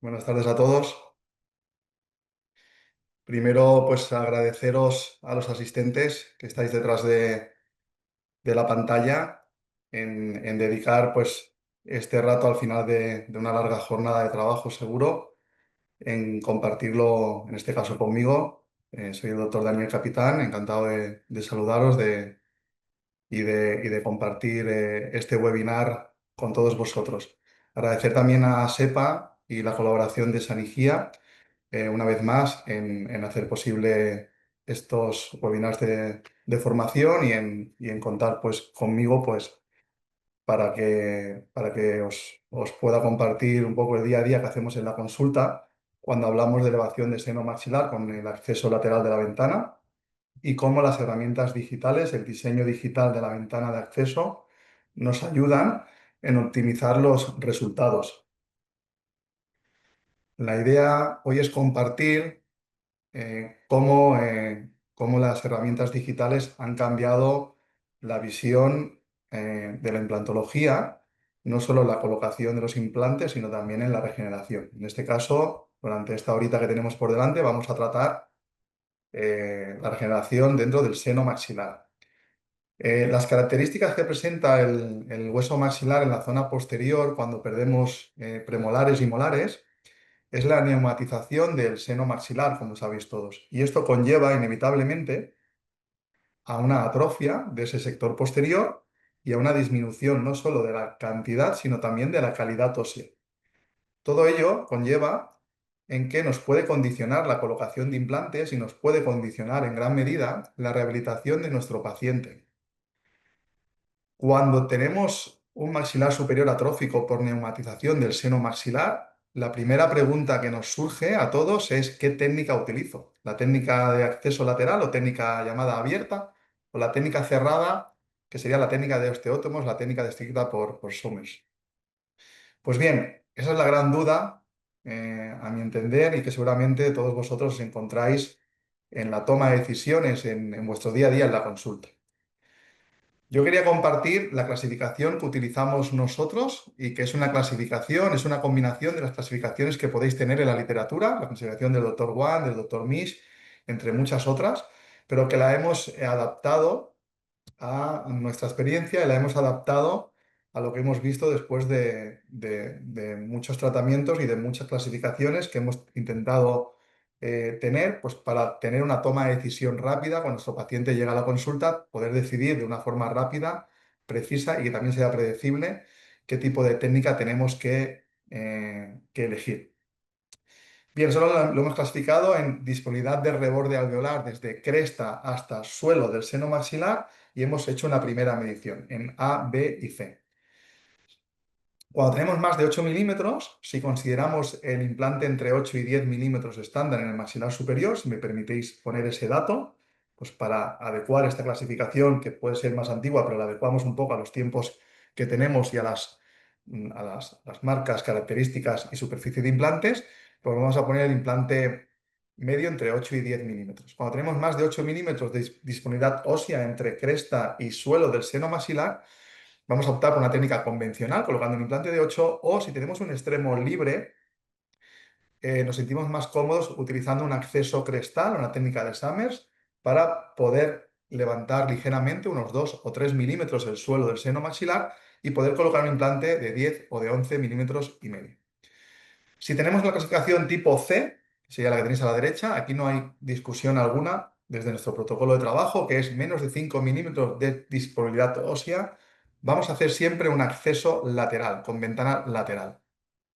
Buenas tardes a todos. Primero, pues agradeceros a los asistentes que estáis detrás de la pantalla en dedicar pues este rato al final de una larga jornada de trabajo seguro, en compartirlo, en este caso conmigo. Soy el doctor Daniel Capitán, encantado de saludaros y de compartir este webinar con todos vosotros. Agradecer también a SEPA y la colaboración de Sanigía una vez más en hacer posible estos webinars de formación y en contar pues conmigo pues para que os pueda compartir un poco el día a día que hacemos en la consulta cuando hablamos de elevación de seno maxilar con el acceso lateral de la ventana y cómo las herramientas digitales, el diseño digital de la ventana de acceso nos ayudan en optimizar los resultados. La idea hoy es compartir cómo las herramientas digitales han cambiado la visión de la implantología, no solo en la colocación de los implantes, sino también en la regeneración. En este caso, durante esta horita que tenemos por delante, vamos a tratar la regeneración dentro del seno maxilar. Las características que presenta el hueso maxilar en la zona posterior cuando perdemos premolares y molares es la neumatización del seno maxilar, como sabéis todos. Y esto conlleva inevitablemente a una atrofia de ese sector posterior y a una disminución no solo de la cantidad, sino también de la calidad ósea. Todo ello conlleva en que nos puede condicionar la colocación de implantes y nos puede condicionar en gran medida la rehabilitación de nuestro paciente. Cuando tenemos un maxilar superior atrófico por neumatización del seno maxilar, la primera pregunta que nos surge a todos es ¿qué técnica utilizo? ¿La técnica de acceso lateral o técnica llamada abierta? ¿O la técnica cerrada, que sería la técnica de osteótomos, la técnica descrita por Somers? Pues bien, esa es la gran duda, a mi entender, y que seguramente todos vosotros os encontráis en la toma de decisiones en vuestro día a día en la consulta. Yo quería compartir la clasificación que utilizamos nosotros y que es una clasificación, es una combinación de las clasificaciones que podéis tener en la literatura, la clasificación del doctor Wan, del doctor Misch, entre muchas otras, pero que la hemos adaptado a nuestra experiencia y la hemos adaptado a lo que hemos visto después de muchos tratamientos y de muchas clasificaciones que hemos intentado tener, pues para tener una toma de decisión rápida cuando nuestro paciente llega a la consulta, poder decidir de una forma rápida, precisa y que también sea predecible qué tipo de técnica tenemos que elegir. Bien, solo lo hemos clasificado en disponibilidad de reborde alveolar desde cresta hasta suelo del seno maxilar y hemos hecho una primera medición en A, B y C. Cuando tenemos más de 8 milímetros, si consideramos el implante entre 8 y 10 milímetros estándar en el maxilar superior, si me permitéis poner ese dato, pues para adecuar esta clasificación, que puede ser más antigua, pero la adecuamos un poco a los tiempos que tenemos y a las marcas, características y superficie de implantes, pues vamos a poner el implante medio entre 8 y 10 milímetros. Cuando tenemos más de 8 milímetros de disponibilidad ósea entre cresta y suelo del seno maxilar, vamos a optar por una técnica convencional, colocando un implante de 8, o si tenemos un extremo libre, nos sentimos más cómodos utilizando un acceso crestal, una técnica de Summers, para poder levantar ligeramente unos 2 o 3 milímetros el suelo del seno maxilar y poder colocar un implante de 10 o de 11 milímetros y medio. Si tenemos la clasificación tipo C, que sería la que tenéis a la derecha, aquí no hay discusión alguna desde nuestro protocolo de trabajo, que es menos de 5 milímetros de disponibilidad ósea. Vamos a hacer siempre un acceso lateral, con ventana lateral.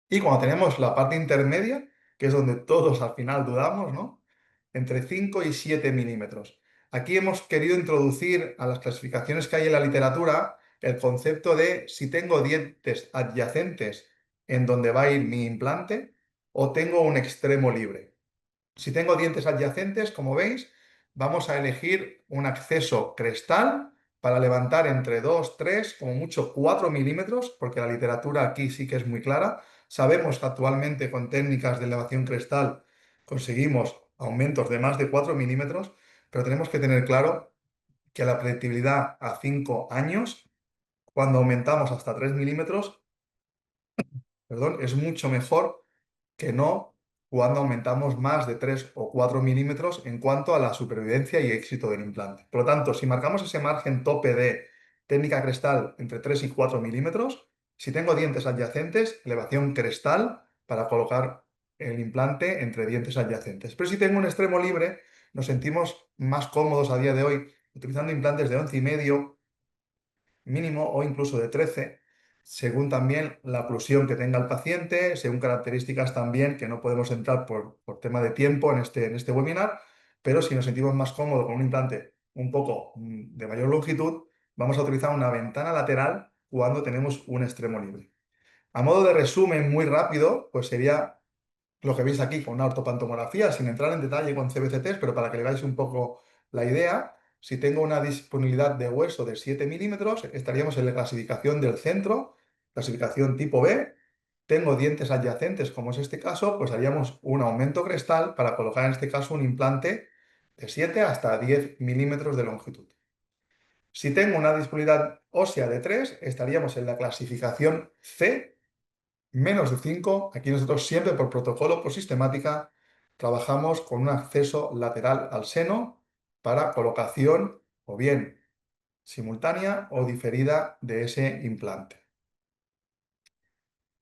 Y cuando tenemos la parte intermedia, que es donde todos al final dudamos, ¿no? Entre 5 y 7 milímetros. Aquí hemos querido introducir a las clasificaciones que hay en la literatura el concepto de si tengo dientes adyacentes en donde va a ir mi implante o tengo un extremo libre. Si tengo dientes adyacentes, como veis, vamos a elegir un acceso crestal para levantar entre 2, 3, como mucho 4 milímetros, porque la literatura aquí sí que es muy clara. Sabemos que actualmente con técnicas de elevación crestal conseguimos aumentos de más de 4 milímetros, pero tenemos que tener claro que la predictibilidad a 5 años, cuando aumentamos hasta 3 milímetros, perdón, es mucho mejor que no cuando aumentamos más de 3 o 4 milímetros en cuanto a la supervivencia y éxito del implante. Por lo tanto, si marcamos ese margen tope de técnica crestal entre 3 y 4 milímetros, si tengo dientes adyacentes, elevación crestal para colocar el implante entre dientes adyacentes. Pero si tengo un extremo libre, nos sentimos más cómodos a día de hoy utilizando implantes de 11,5 mínimo o incluso de 13, según también la oclusión que tenga el paciente, según características también que no podemos entrar por tema de tiempo en este webinar, pero si nos sentimos más cómodos con un implante un poco de mayor longitud, vamos a utilizar una ventana lateral cuando tenemos un extremo libre. A modo de resumen muy rápido, pues sería lo que veis aquí con una ortopantomografía, sin entrar en detalle con CBCTs, pero para que le veáis un poco la idea, si tengo una disponibilidad de hueso de 7 milímetros, estaríamos en la clasificación del centro, clasificación tipo B. Tengo dientes adyacentes, como es este caso, pues haríamos un aumento crestal para colocar en este caso un implante de 7 hasta 10 milímetros de longitud. Si tengo una disponibilidad ósea de 3, estaríamos en la clasificación C, menos de 5. Aquí nosotros siempre por protocolo, por sistemática, trabajamos con un acceso lateral al seno para colocación o bien simultánea o diferida de ese implante.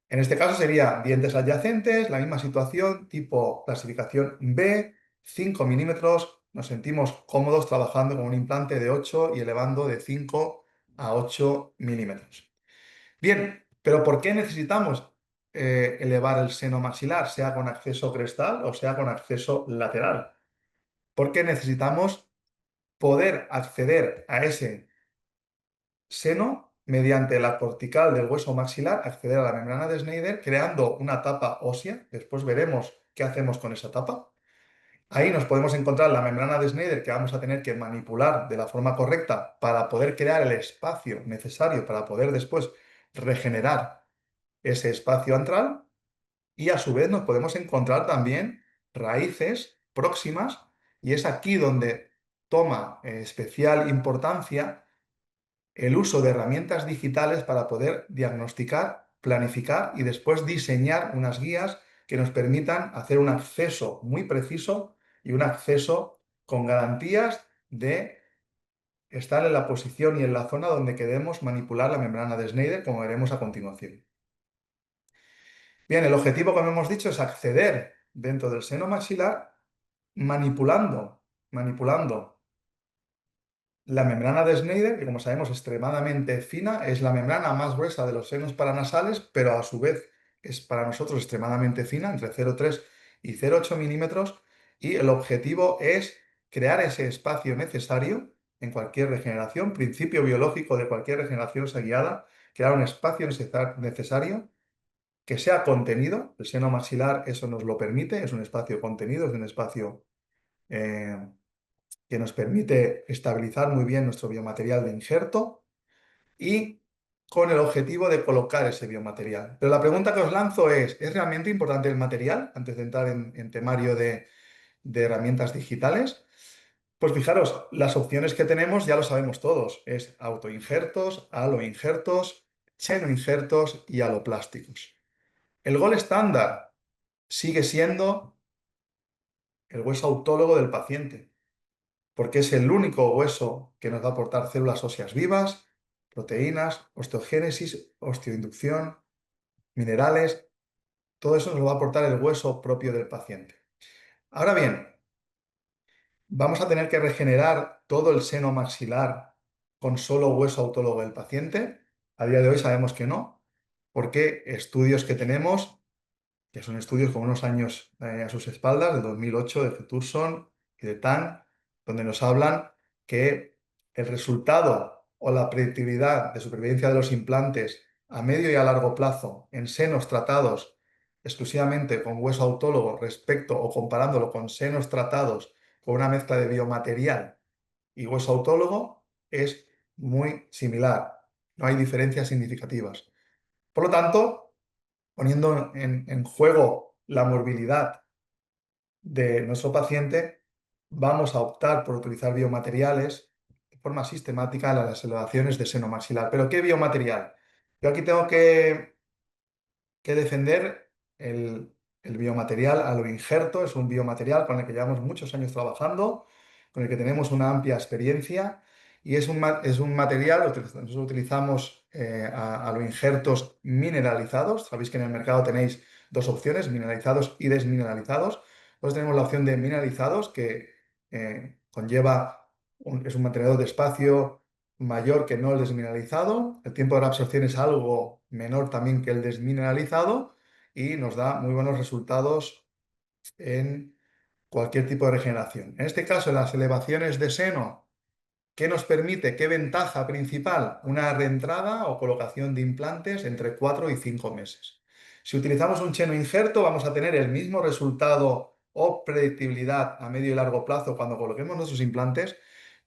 En este caso sería dientes adyacentes, la misma situación, tipo clasificación B, 5 milímetros. Nos sentimos cómodos trabajando con un implante de 8 y elevando de 5 a 8 milímetros. Bien, pero ¿por qué necesitamos elevar el seno maxilar, sea con acceso crestal o sea con acceso lateral? Porque necesitamos poder acceder a ese seno mediante la cortical del hueso maxilar, acceder a la membrana de Schneider, creando una tapa ósea. Después veremos qué hacemos con esa tapa. Ahí nos podemos encontrar la membrana de Schneider que vamos a tener que manipular de la forma correcta para poder crear el espacio necesario para poder después regenerar ese espacio antral, y a su vez nos podemos encontrar también raíces próximas, y es aquí donde toma especial importancia el uso de herramientas digitales para poder diagnosticar, planificar y después diseñar unas guías que nos permitan hacer un acceso muy preciso y un acceso con garantías de estar en la posición y en la zona donde queremos manipular la membrana de Schneider, como veremos a continuación. Bien, el objetivo, como hemos dicho, es acceder dentro del seno maxilar manipulando la membrana de Schneider, que como sabemos es extremadamente fina, es la membrana más gruesa de los senos paranasales, pero a su vez es para nosotros extremadamente fina, entre 0,3 y 0,8 milímetros, y el objetivo es crear ese espacio necesario en cualquier regeneración, principio biológico de cualquier regeneración guiada, crear un espacio necesario que sea contenido. El seno maxilar eso nos lo permite, es un espacio contenido, es un espacio eh, que nos permite estabilizar muy bien nuestro biomaterial de injerto y con el objetivo de colocar ese biomaterial. Pero la pregunta que os lanzo ¿es realmente importante el material antes de entrar en temario de herramientas digitales? Pues fijaros, las opciones que tenemos ya lo sabemos todos, es autoinjertos, aloinjertos, chenoinjertos y aloplásticos. El gol estándar sigue siendo el hueso autólogo del paciente, porque es el único hueso que nos va a aportar células óseas vivas, proteínas, osteogénesis, osteoinducción, minerales. Todo eso nos lo va a aportar el hueso propio del paciente. Ahora bien, ¿vamos a tener que regenerar todo el seno maxilar con solo hueso autólogo del paciente? A día de hoy sabemos que no, porque estudios que tenemos, que son estudios con unos años a sus espaldas, de 2008, de Feturson y de Tang, donde nos hablan que el resultado o la predictibilidad de supervivencia de los implantes a medio y a largo plazo en senos tratados exclusivamente con hueso autólogo respecto o comparándolo con senos tratados con una mezcla de biomaterial y hueso autólogo es muy similar. No hay diferencias significativas. Por lo tanto, poniendo en juego la morbilidad de nuestro paciente, vamos a optar por utilizar biomateriales de forma sistemática en las elevaciones de seno maxilar. ¿Pero qué biomaterial? Yo aquí tengo que defender El biomaterial aloinjerto es un biomaterial con el que llevamos muchos años trabajando, con el que tenemos una amplia experiencia y es un material, nosotros utilizamos aloinjertos mineralizados. Sabéis que en el mercado tenéis dos opciones, mineralizados y desmineralizados. Nosotros tenemos la opción de mineralizados que conlleva, es un mantenedor de espacio mayor que no el desmineralizado. El tiempo de la absorción es algo menor también que el desmineralizado y nos da muy buenos resultados en cualquier tipo de regeneración. En este caso, en las elevaciones de seno, ¿qué nos permite? ¿Qué ventaja principal? Una reentrada o colocación de implantes entre 4 y 5 meses. Si utilizamos un cheno injerto, vamos a tener el mismo resultado o predictibilidad a medio y largo plazo cuando coloquemos nuestros implantes,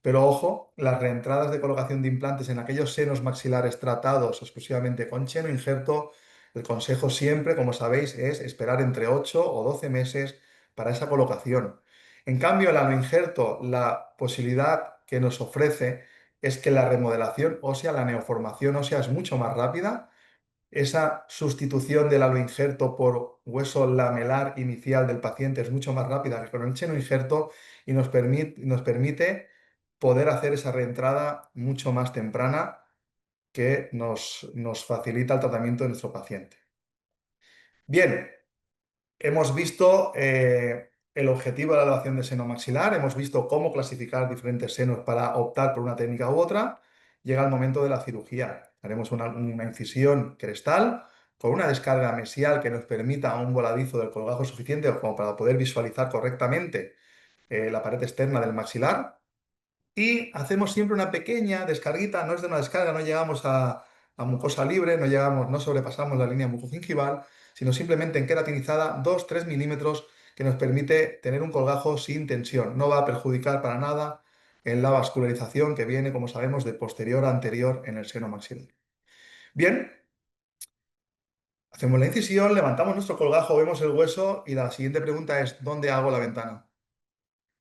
pero ojo, las reentradas de colocación de implantes en aquellos senos maxilares tratados exclusivamente con cheno injerto, el consejo siempre, como sabéis, es esperar entre 8 o 12 meses para esa colocación. En cambio, el aloinjerto, la posibilidad que nos ofrece es que la remodelación ósea, la neoformación ósea es mucho más rápida. Esa sustitución del aloinjerto por hueso lamelar inicial del paciente es mucho más rápida que con el cheno injerto y nos permite poder hacer esa reentrada mucho más temprana que nos facilita el tratamiento de nuestro paciente. Bien, hemos visto el objetivo de la elevación de seno maxilar, hemos visto cómo clasificar diferentes senos para optar por una técnica u otra. Llega el momento de la cirugía. Haremos una incisión crestal con una descarga mesial que nos permita un voladizo del colgajo suficiente como para poder visualizar correctamente la pared externa del maxilar. Y hacemos siempre una pequeña descarguita, no es de una descarga, no llegamos a mucosa libre, no llegamos, no sobrepasamos la línea mucogingival, sino simplemente en queratinizada 2-3 milímetros que nos permite tener un colgajo sin tensión. No va a perjudicar para nada en la vascularización que viene, como sabemos, de posterior a anterior en el seno maxilar. Bien, hacemos la incisión, levantamos nuestro colgajo, vemos el hueso y la siguiente pregunta es, ¿dónde hago la ventana?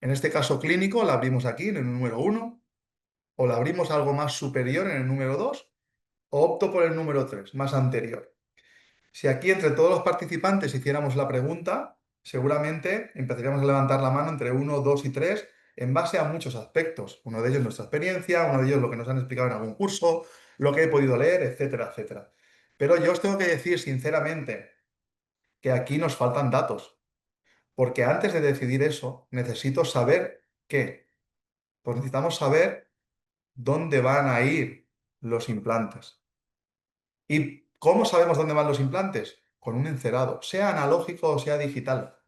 En este caso clínico la abrimos aquí en el número 1 o la abrimos algo más superior en el número 2 o opto por el número 3 más anterior. Si aquí entre todos los participantes hiciéramos la pregunta, seguramente empezaríamos a levantar la mano entre 1, 2 y 3 en base a muchos aspectos. Uno de ellos nuestra experiencia, uno de ellos lo que nos han explicado en algún curso, lo que he podido leer, etcétera, etcétera. Pero yo os tengo que decir sinceramente que aquí nos faltan datos, porque antes de decidir eso necesito saber qué. Pues necesitamos saber dónde van a ir los implantes. ¿Y cómo sabemos dónde van los implantes? Con un encerado, sea analógico o sea digital.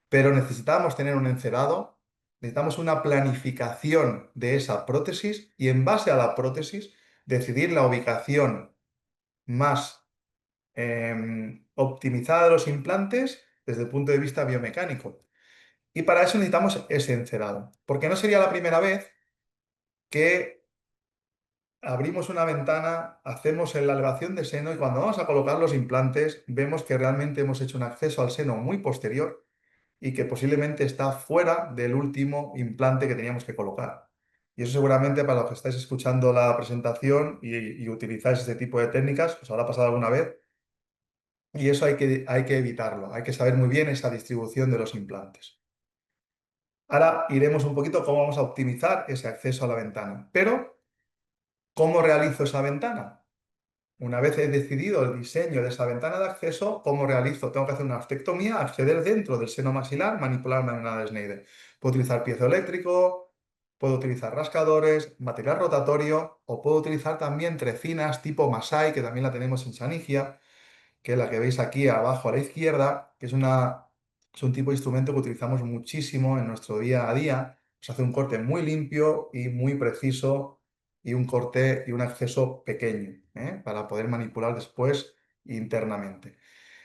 Pero necesitamos tener un encerado, necesitamos una planificación de esa prótesis y en base a la prótesis decidir la ubicación más optimizada de los implantes desde el punto de vista biomecánico. Y para eso necesitamos ese encerado, porque no sería la primera vez que abrimos una ventana, hacemos la elevación de seno y cuando vamos a colocar los implantes vemos que realmente hemos hecho un acceso al seno muy posterior y que posiblemente está fuera del último implante que teníamos que colocar. Y eso seguramente para los que estáis escuchando la presentación y utilizáis este tipo de técnicas, os habrá pasado alguna vez y eso hay que evitarlo, hay que saber muy bien esa distribución de los implantes. Ahora iremos un poquito cómo vamos a optimizar ese acceso a la ventana. Pero, ¿cómo realizo esa ventana? Una vez he decidido el diseño de esa ventana de acceso, ¿cómo realizo? Tengo que hacer una astectomía, acceder dentro del seno maxilar, manipular manera de Schneider. Puedo utilizar piezoeléctrico, puedo utilizar rascadores, material rotatorio o puedo utilizar también trecinas tipo Masai, que también la tenemos en Chanigia, que es la que veis aquí abajo a la izquierda, que es un tipo de instrumento que utilizamos muchísimo en nuestro día a día. Se hace un corte muy limpio y muy preciso y un corte y un acceso pequeño, para poder manipular después internamente.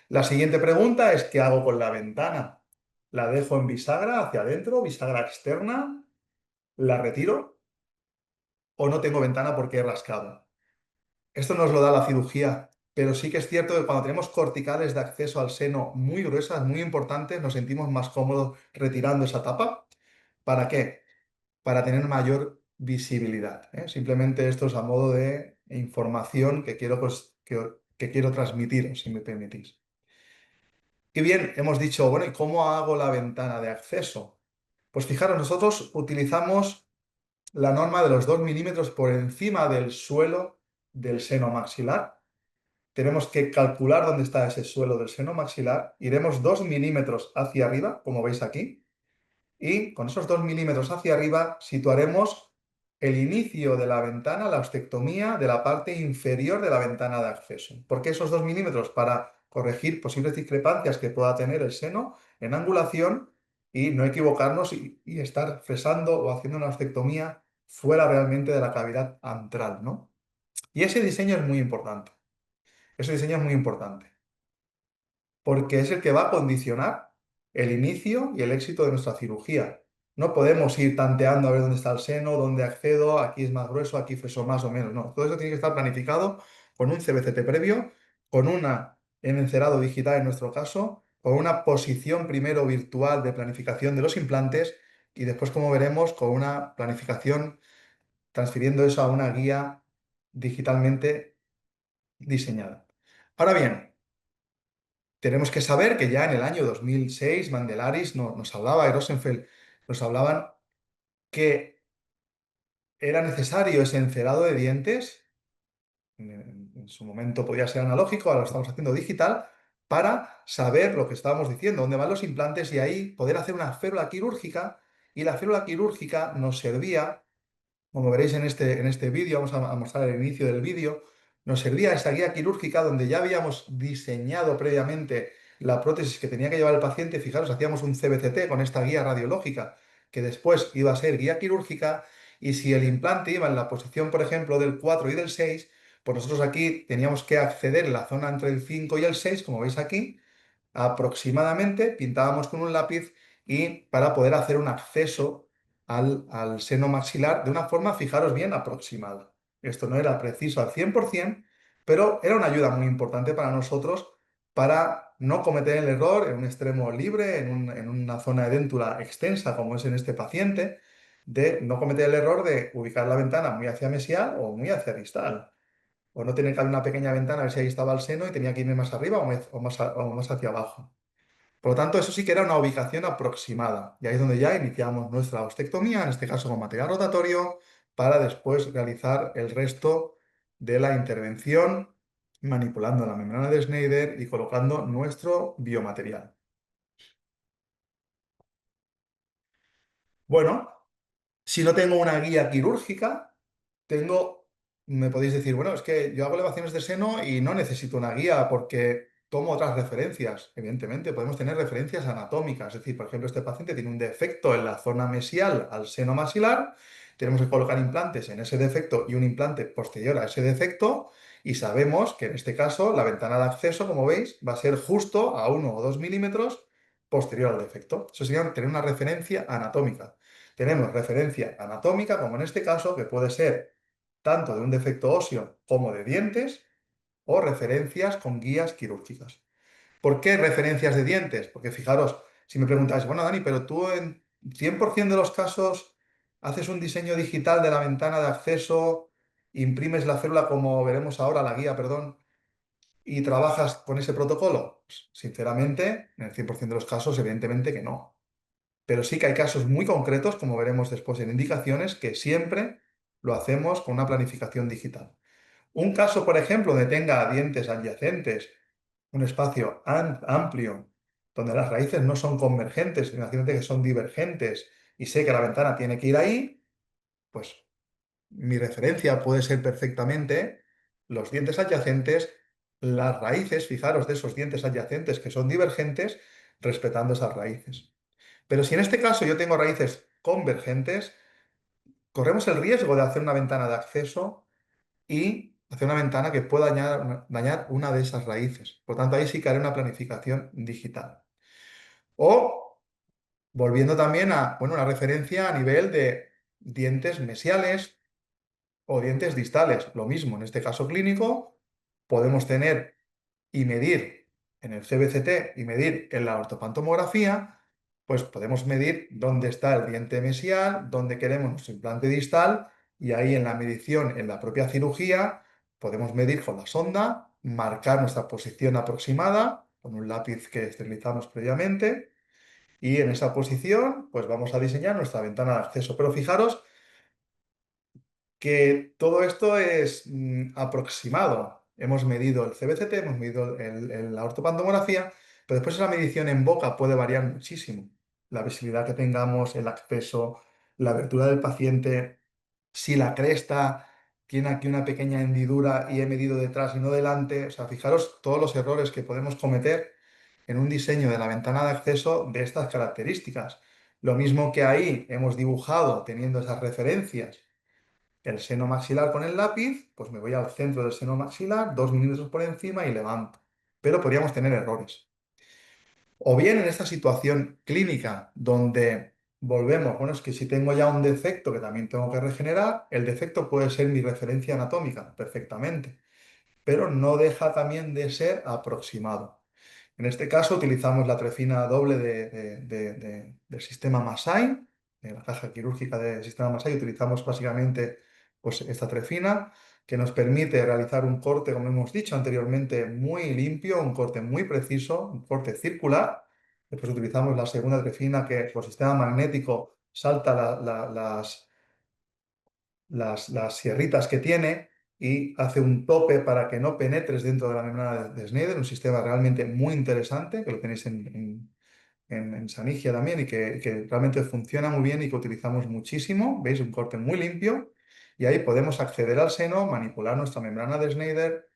La siguiente pregunta es, ¿qué hago con la ventana? ¿La dejo en bisagra hacia adentro, bisagra externa? ¿La retiro? ¿O no tengo ventana porque he rascado? Esto nos lo da la cirugía, pero sí que es cierto que cuando tenemos corticales de acceso al seno muy gruesas, muy importantes, nos sentimos más cómodos retirando esa tapa. ¿Para qué? Para tener mayor visibilidad, ¿eh? Simplemente esto es a modo de información que quiero, pues, que quiero transmitiros, si me permitís. Y bien, hemos dicho, bueno, ¿y cómo hago la ventana de acceso? Pues fijaros, nosotros utilizamos la norma de los 2 milímetros por encima del suelo del seno maxilar. Tenemos que calcular dónde está ese suelo del seno maxilar. Iremos 2 milímetros hacia arriba, como veis aquí, y con esos 2 milímetros hacia arriba situaremos el inicio de la ventana, la ostectomía de la parte inferior de la ventana de acceso. ¿Por qué esos 2 milímetros? Para corregir posibles discrepancias que pueda tener el seno en angulación y no equivocarnos y estar fresando o haciendo una ostectomía fuera realmente de la cavidad antral, ¿no? Y ese diseño es muy importante. Ese diseño es muy importante porque es el que va a condicionar el inicio y el éxito de nuestra cirugía. No podemos ir tanteando a ver dónde está el seno, dónde accedo, aquí es más grueso, aquí freso más o menos. No, todo eso tiene que estar planificado con un CBCT previo, con una en encerado digital en nuestro caso, con una posición primero virtual de planificación de los implantes y después, como veremos, con una planificación transfiriendo eso a una guía digitalmente diseñada. Ahora bien, tenemos que saber que ya en el año 2006 Mandelaris nos hablaba, y Rosenfeld nos hablaban que era necesario ese encerado de dientes, en su momento podía ser analógico, ahora lo estamos haciendo digital, para saber lo que estábamos diciendo, dónde van los implantes y ahí poder hacer una férula quirúrgica, y la férula quirúrgica nos servía, como veréis en este vídeo, vamos a mostrar el inicio del vídeo, nos servía esa guía quirúrgica donde ya habíamos diseñado previamente la prótesis que tenía que llevar el paciente. Fijaros, hacíamos un CBCT con esta guía radiológica que después iba a ser guía quirúrgica y si el implante iba en la posición, por ejemplo, del 4 y del 6, pues nosotros aquí teníamos que acceder en la zona entre el 5 y el 6, como veis aquí, aproximadamente, pintábamos con un lápiz y para poder hacer un acceso al seno maxilar de una forma, fijaros bien, aproximada. Esto no era preciso al 100%, pero era una ayuda muy importante para nosotros para no cometer el error en un extremo libre, en una zona de déntula extensa, como es en este paciente, de no cometer el error de ubicar la ventana muy hacia mesial o muy hacia distal. O no tener que abrir una pequeña ventana a ver si ahí estaba el seno y tenía que irme más arriba o más hacia abajo. Por lo tanto, eso sí que era una ubicación aproximada. Y ahí es donde ya iniciamos nuestra ostectomía, en este caso con material rotatorio, para después realizar el resto de la intervención manipulando la membrana de Schneider y colocando nuestro biomaterial. Bueno, si no tengo una guía quirúrgica, me podéis decir, bueno, es que yo hago elevaciones de seno y no necesito una guía porque tomo otras referencias. Evidentemente, podemos tener referencias anatómicas. Es decir, por ejemplo, este paciente tiene un defecto en la zona mesial al seno maxilar. Tenemos que colocar implantes en ese defecto y un implante posterior a ese defecto. Y sabemos que en este caso la ventana de acceso, como veis, va a ser justo a 1 o 2 milímetros posterior al defecto. Eso sería tener una referencia anatómica. Tenemos referencia anatómica, como en este caso, que puede ser tanto de un defecto óseo como de dientes, o referencias con guías quirúrgicas. ¿Por qué referencias de dientes? Porque fijaros, si me preguntáis, bueno, Dani, pero tú en 100% de los casos haces un diseño digital de la ventana de acceso, imprimes la célula como veremos ahora, la guía, perdón, y trabajas con ese protocolo. Pues, sinceramente, en el 100% de los casos, evidentemente que no. Pero sí que hay casos muy concretos, como veremos después en indicaciones, que siempre lo hacemos con una planificación digital. Un caso, por ejemplo, donde tenga dientes adyacentes, un espacio amplio, donde las raíces no son convergentes, imagínate que son divergentes y sé que la ventana tiene que ir ahí, pues mi referencia puede ser perfectamente los dientes adyacentes, las raíces, fijaros de esos dientes adyacentes que son divergentes, respetando esas raíces. Pero si en este caso yo tengo raíces convergentes, corremos el riesgo de hacer una ventana de acceso y hacer una ventana que pueda dañar una de esas raíces. Por tanto, ahí sí que haré una planificación digital. O volviendo también a, bueno, una referencia a nivel de dientes mesiales o dientes distales. Lo mismo, en este caso clínico, podemos tener y medir en el CBCT y medir en la ortopantomografía, pues podemos medir dónde está el diente mesial, dónde queremos nuestro implante distal y ahí en la medición, en la propia cirugía, podemos medir con la sonda, marcar nuestra posición aproximada con un lápiz que esterilizamos previamente y en esa posición pues vamos a diseñar nuestra ventana de acceso. Pero fijaros que todo esto es aproximado. Hemos medido el CBCT, hemos medido la ortopantomografía, pero después esa medición en boca puede variar muchísimo. La visibilidad que tengamos, el acceso, la abertura del paciente, si la cresta tiene aquí una pequeña hendidura y he medido detrás y no delante. O sea, fijaros todos los errores que podemos cometer en un diseño de la ventana de acceso de estas características. Lo mismo que ahí hemos dibujado teniendo esas referencias el seno maxilar con el lápiz, pues me voy al centro del seno maxilar, 2 milímetros por encima y levanto. Pero podríamos tener errores. O bien en esta situación clínica donde volvemos, bueno, es que si tengo ya un defecto que también tengo que regenerar, el defecto puede ser mi referencia anatómica, perfectamente, pero no deja también de ser aproximado. En este caso utilizamos la trefina doble del sistema Masai, de la caja quirúrgica del sistema Masai. Utilizamos básicamente pues, esta trefina que nos permite realizar un corte, como hemos dicho anteriormente, muy limpio, un corte muy preciso, un corte circular. Después utilizamos la segunda trefina que por sistema magnético salta las sierritas que tiene y hace un tope para que no penetres dentro de la membrana de Schneider, un sistema realmente muy interesante, que lo tenéis en Sanigia también y que realmente funciona muy bien y que utilizamos muchísimo. ¿Veis? Un corte muy limpio y ahí podemos acceder al seno, manipular nuestra membrana de Schneider,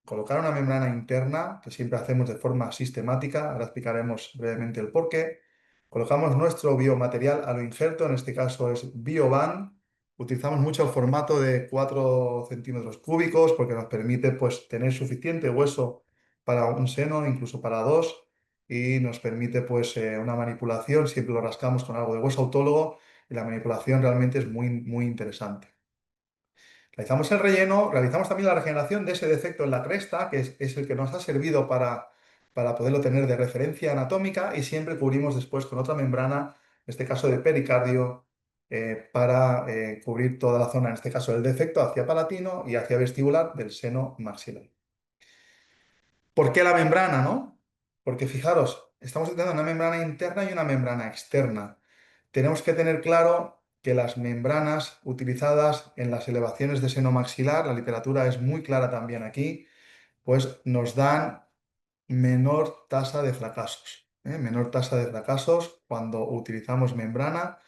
colocar una membrana interna, que siempre hacemos de forma sistemática, ahora explicaremos brevemente el porqué. Colocamos nuestro biomaterial a lo injerto, en este caso es BioBand. Utilizamos mucho el formato de 4 centímetros cúbicos porque nos permite pues, tener suficiente hueso para un seno, incluso para dos, y nos permite pues, una manipulación, siempre lo rascamos con algo de hueso autólogo y la manipulación realmente es muy, muy interesante. Realizamos el relleno, realizamos también la regeneración de ese defecto en la cresta, que es el que nos ha servido para poderlo tener de referencia anatómica y siempre cubrimos después con otra membrana, en este caso de pericardio, para cubrir toda la zona, en este caso el defecto hacia palatino y hacia vestibular del seno maxilar. ¿Por qué la membrana, no? Porque fijaros, estamos utilizando una membrana interna y una membrana externa. Tenemos que tener claro que las membranas utilizadas en las elevaciones de seno maxilar, la literatura es muy clara también aquí, pues nos dan menor tasa de fracasos. Menor tasa de fracasos cuando utilizamos membrana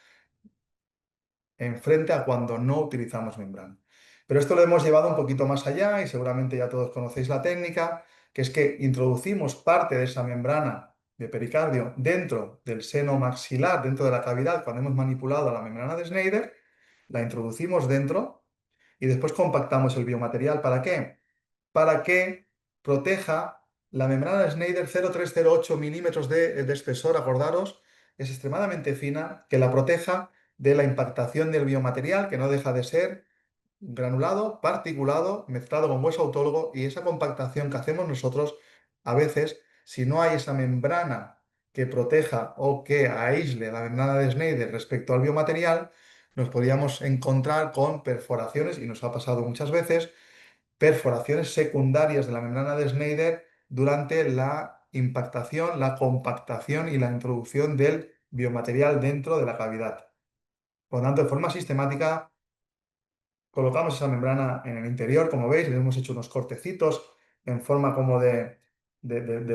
en frente a cuando no utilizamos membrana. Pero esto lo hemos llevado un poquito más allá y seguramente ya todos conocéis la técnica, que es que introducimos parte de esa membrana de pericardio dentro del seno maxilar, dentro de la cavidad, cuando hemos manipulado la membrana de Schneider, la introducimos dentro y después compactamos el biomaterial. ¿Para qué? Para que proteja la membrana de Schneider 0,308 milímetros de espesor, acordaros, es extremadamente fina, que la proteja de la impactación del biomaterial, que no deja de ser granulado, particulado, mezclado con hueso autólogo, y esa compactación que hacemos nosotros, a veces, si no hay esa membrana que proteja o que aísle la membrana de Schneider respecto al biomaterial, nos podríamos encontrar con perforaciones, y nos ha pasado muchas veces, perforaciones secundarias de la membrana de Schneider durante la impactación, la compactación y la introducción del biomaterial dentro de la cavidad. Por lo tanto, de forma sistemática, colocamos esa membrana en el interior, como veis, le hemos hecho unos cortecitos en forma como de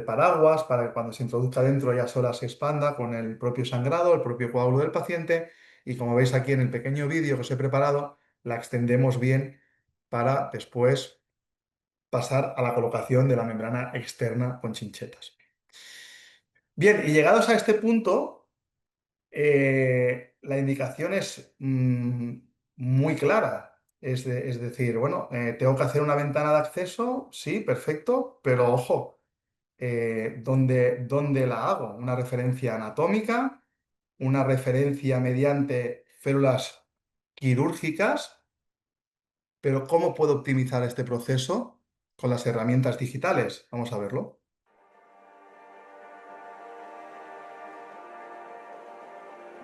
paraguas para que cuando se introduzca dentro ya sola se expanda con el propio sangrado, el propio coágulo del paciente. Y como veis aquí en el pequeño vídeo que os he preparado, la extendemos bien para después pasar a la colocación de la membrana externa con chinchetas. Bien, y llegados a este punto, la indicación es muy clara. Es decir, bueno, tengo que hacer una ventana de acceso, sí, perfecto, pero ojo, ¿dónde la hago? ¿Una referencia anatómica? ¿Una referencia mediante células quirúrgicas? Pero ¿cómo puedo optimizar este proceso con las herramientas digitales? Vamos a verlo.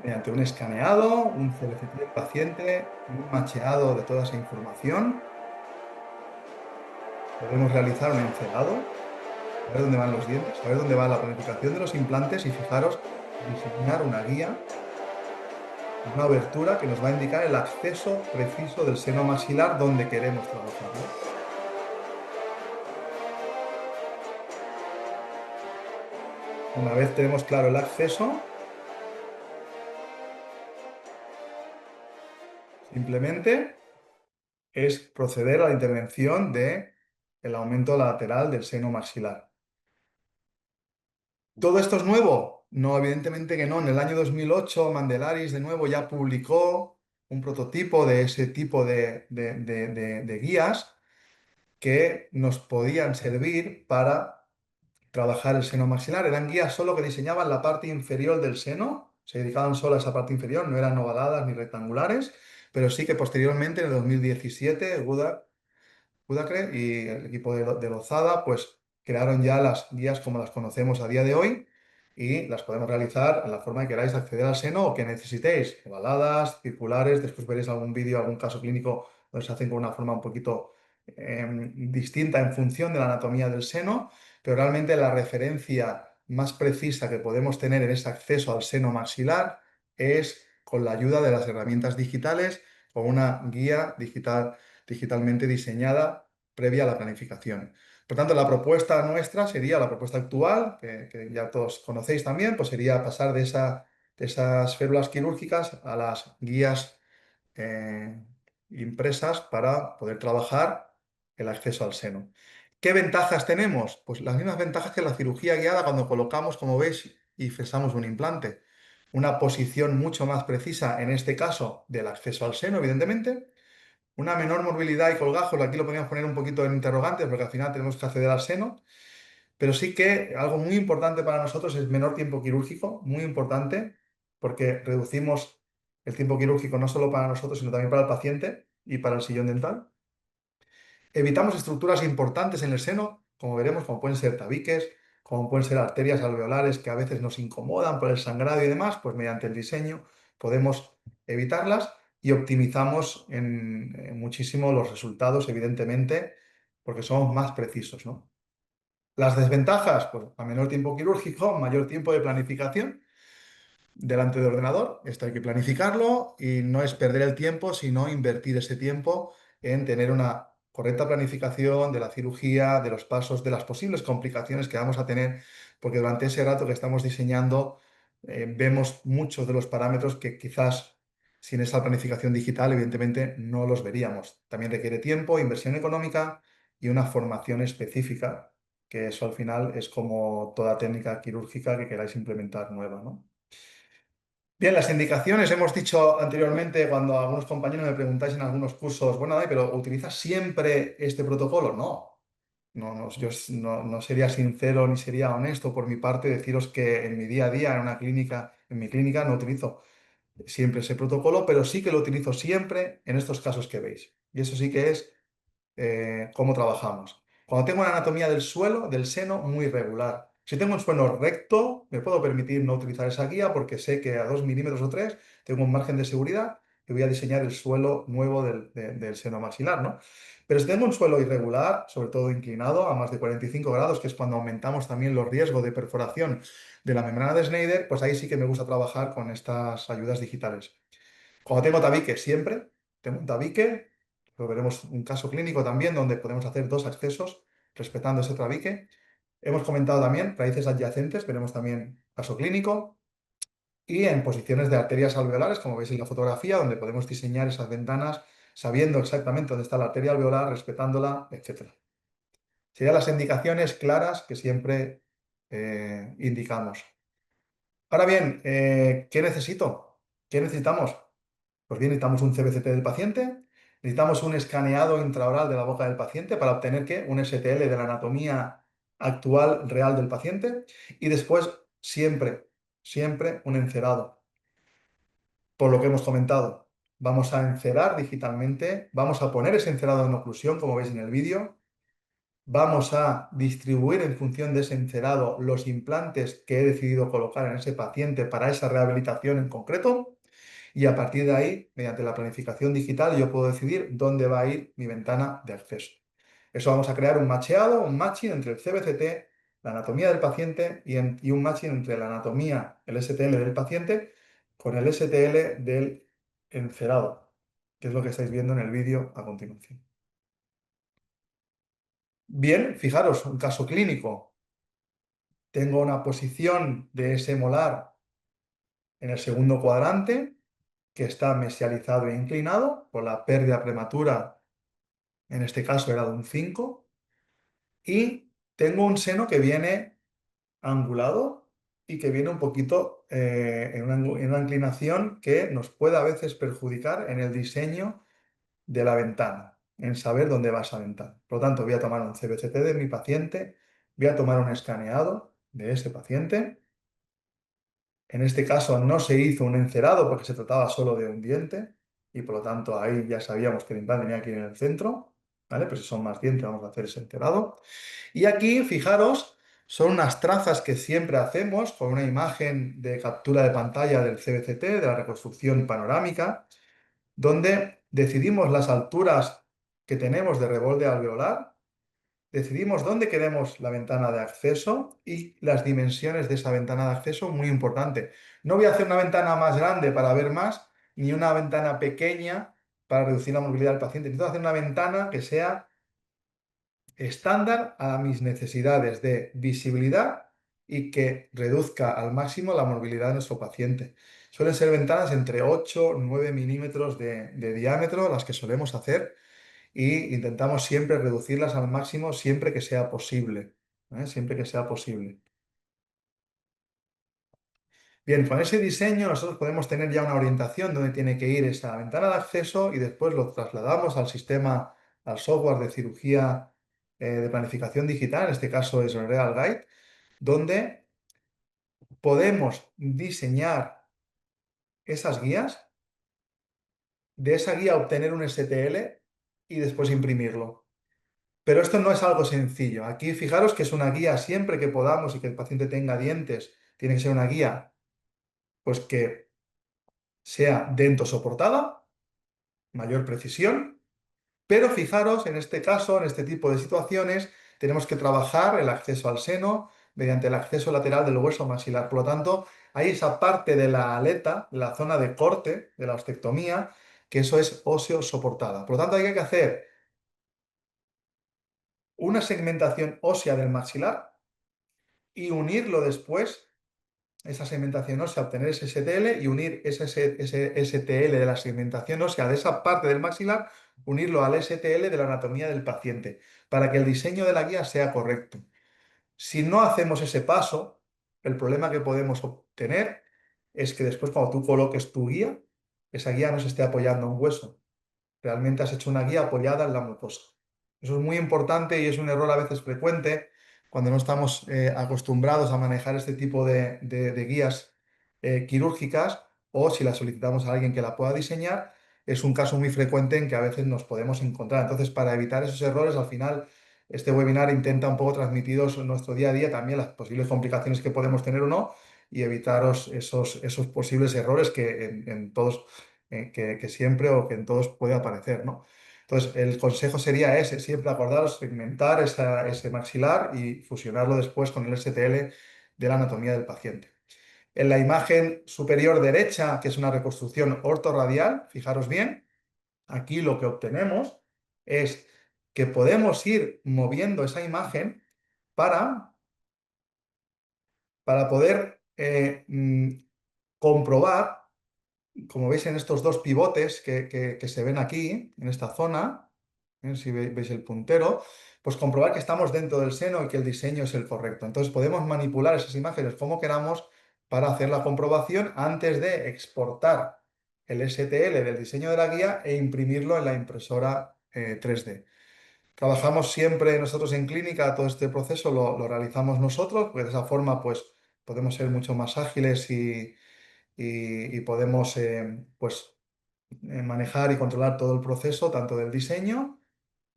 Mediante un escaneado, un CBCT del paciente y un macheado de toda esa información, podemos realizar un encegado. saber dónde van los dientes, saber dónde va la planificación de los implantes y fijaros, diseñar una guía, una abertura que nos va a indicar el acceso preciso del seno maxilar donde queremos trabajarlo. Una vez tenemos claro el acceso, simplemente es proceder a la intervención de el aumento lateral del seno maxilar. ¿Todo esto es nuevo? No, evidentemente que no. En el año 2008, Mandelaris de nuevo ya publicó un prototipo de ese tipo de guías que nos podían servir para trabajar el seno maxilar. Eran guías solo que diseñaban la parte inferior del seno, se dedicaban solo a esa parte inferior, no eran ovaladas ni rectangulares, pero sí que posteriormente, en el 2017, Budacre y el equipo de Lozada, pues crearon ya las guías como las conocemos a día de hoy y las podemos realizar en la forma que queráis acceder al seno o que necesitéis, ovaladas, circulares, después veréis algún vídeo, algún caso clínico donde se hacen con una forma un poquito distinta en función de la anatomía del seno, pero realmente la referencia más precisa que podemos tener en ese acceso al seno maxilar es con la ayuda de las herramientas digitales o una guía digitalmente diseñada previa a la planificación. Por tanto, la propuesta nuestra sería, la propuesta actual, que ya todos conocéis también, pues sería pasar de esas férulas quirúrgicas a las guías eh, impresas para poder trabajar el acceso al seno. ¿Qué ventajas tenemos? Pues las mismas ventajas que la cirugía guiada cuando colocamos, como veis, y fixamos un implante. Una posición mucho más precisa, en este caso, del acceso al seno, evidentemente, una menor morbilidad y colgajos, aquí lo podríamos poner un poquito en interrogantes porque al final tenemos que acceder al seno, pero sí que algo muy importante para nosotros es menor tiempo quirúrgico, muy importante, porque reducimos el tiempo quirúrgico no solo para nosotros, sino también para el paciente y para el sillón dental. Evitamos estructuras importantes en el seno, como veremos, como pueden ser tabiques, como pueden ser arterias alveolares que a veces nos incomodan por el sangrado y demás, pues mediante el diseño podemos evitarlas y optimizamos en muchísimo los resultados, evidentemente, porque somos más precisos, ¿no? Las desventajas, pues a menor tiempo quirúrgico, mayor tiempo de planificación delante del ordenador. Esto hay que planificarlo y no es perder el tiempo, sino invertir ese tiempo en tener una correcta planificación de la cirugía, de los pasos, de las posibles complicaciones que vamos a tener, porque durante ese rato que estamos diseñando vemos muchos de los parámetros que quizás sin esa planificación digital, evidentemente, no los veríamos. También requiere tiempo, inversión económica y una formación específica, que eso al final es como toda técnica quirúrgica que queráis implementar nueva, ¿no? Bien, las indicaciones, hemos dicho anteriormente cuando algunos compañeros me preguntáis en algunos cursos, bueno, Dani, pero ¿utilizas siempre este protocolo? No, no sería sincero ni sería honesto por mi parte deciros que en mi día a día, en una clínica, en mi clínica no utilizo siempre ese protocolo, pero sí que lo utilizo siempre en estos casos que veis. Y eso sí que es cómo trabajamos. Cuando tengo una anatomía del suelo, del seno, muy irregular. Si tengo un suelo recto, me puedo permitir no utilizar esa guía porque sé que a 2 milímetros o 3 tengo un margen de seguridad y voy a diseñar el suelo nuevo del seno maxilar, ¿no? Pero si tengo un suelo irregular, sobre todo inclinado a más de 45 grados, que es cuando aumentamos también los riesgos de perforación de la membrana de Schneider, pues ahí sí que me gusta trabajar con estas ayudas digitales. Cuando tengo tabique, siempre tengo un tabique, lo veremos un caso clínico también donde podemos hacer dos accesos respetando ese tabique. Hemos comentado también raíces adyacentes, veremos también caso clínico y en posiciones de arterias alveolares, como veis en la fotografía, donde podemos diseñar esas ventanas sabiendo exactamente dónde está la arteria alveolar, respetándola, etcétera. Serían las indicaciones claras que siempre indicamos. Ahora bien, ¿qué necesito? ¿Qué necesitamos? Pues bien, necesitamos un CBCT del paciente, necesitamos un escaneado intraoral de la boca del paciente para obtener ¿qué? Un STL de la anatomía actual real del paciente y después siempre un encerado. Por lo que hemos comentado, vamos a encerar digitalmente, vamos a poner ese encerado en oclusión, como veis en el vídeo, vamos a distribuir en función de ese encerado los implantes que he decidido colocar en ese paciente para esa rehabilitación en concreto. Y a partir de ahí, mediante la planificación digital, yo puedo decidir dónde va a ir mi ventana de acceso. Eso vamos a crear un macheado, un matching entre el CBCT la anatomía del paciente y un matching entre la anatomía, el STL del paciente, con el STL del encerado, que es lo que estáis viendo en el vídeo a continuación. Bien, fijaros, un caso clínico. Tengo una posición de ese molar en el segundo cuadrante, que está mesializado e inclinado por la pérdida prematura, en este caso era de un 5, y tengo un seno que viene angulado y que viene un poquito en una inclinación que nos puede a veces perjudicar en el diseño de la ventana, en saber dónde va esa ventana. Por lo tanto, voy a tomar un CBCT de mi paciente, voy a tomar un escaneado de ese paciente. En este caso no se hizo un encerado porque se trataba solo de un diente y por lo tanto ahí ya sabíamos que el implante tenía que ir en el centro, ¿vale? Pues si son más dientes vamos a hacer ese encerado. Y aquí, fijaros, son unas trazas que siempre hacemos con una imagen de captura de pantalla del CBCT, de la reconstrucción panorámica, donde decidimos las alturas que tenemos de reborde alveolar, decidimos dónde queremos la ventana de acceso y las dimensiones de esa ventana de acceso, muy importante. No voy a hacer una ventana más grande para ver más, ni una ventana pequeña para reducir la movilidad del paciente. Necesito hacer una ventana que sea estándar a mis necesidades de visibilidad y que reduzca al máximo la movilidad de nuestro paciente. Suelen ser ventanas entre 8 y 9 milímetros de diámetro, las que solemos hacer, y intentamos siempre reducirlas al máximo siempre que sea posible. Siempre que sea posible. Bien, con ese diseño nosotros podemos tener ya una orientación donde tiene que ir esa ventana de acceso y después lo trasladamos al sistema, al software de cirugía de planificación digital, en este caso es Real Guide, donde podemos diseñar esas guías, de esa guía obtener un STL y después imprimirlo. Pero esto no es algo sencillo. Aquí fijaros que es una guía siempre que podamos y que el paciente tenga dientes, tiene que ser una guía pues que sea dento soportada, mayor precisión. Pero fijaros, en este caso, en este tipo de situaciones, tenemos que trabajar el acceso al seno mediante el acceso lateral del hueso maxilar. Por lo tanto, hay esa parte de la aleta, la zona de corte de la ostectomía, que eso es óseo soportada. Por lo tanto, hay que hacer una segmentación ósea del maxilar y unirlo después, esa segmentación ósea, obtener ese STL y unir ese STL de la segmentación ósea de esa parte del maxilar, unirlo al STL de la anatomía del paciente, para que el diseño de la guía sea correcto. Si no hacemos ese paso, el problema que podemos obtener es que después cuando tú coloques tu guía, esa guía no se esté apoyando a un hueso. Realmente has hecho una guía apoyada en la mucosa. Eso es muy importante y es un error a veces frecuente cuando no estamos acostumbrados a manejar este tipo de guías quirúrgicas o si las solicitamos a alguien que la pueda diseñar, es un caso muy frecuente en que a veces nos podemos encontrar. Entonces, para evitar esos errores, al final, este webinar intenta un poco transmitiros en nuestro día a día también las posibles complicaciones que podemos tener o no y evitaros esos posibles errores que en todos que siempre o que en todos puede aparecer, ¿no? Entonces, el consejo sería ese, siempre acordaros, segmentar ese maxilar y fusionarlo después con el STL de la anatomía del paciente. En la imagen superior derecha, que es una reconstrucción ortorradial, fijaros bien, aquí lo que obtenemos es que podemos ir moviendo esa imagen para, para poder comprobar como veis en estos dos pivotes que se ven aquí, en esta zona, si veis el puntero, pues comprobar que estamos dentro del seno y que el diseño es el correcto. Entonces podemos manipular esas imágenes como queramos para hacer la comprobación antes de exportar el STL del diseño de la guía e imprimirlo en la impresora 3D. Trabajamos siempre nosotros en clínica, todo este proceso lo realizamos nosotros, porque de esa forma pues podemos ser mucho más ágiles y podemos pues, manejar y controlar todo el proceso, tanto del diseño,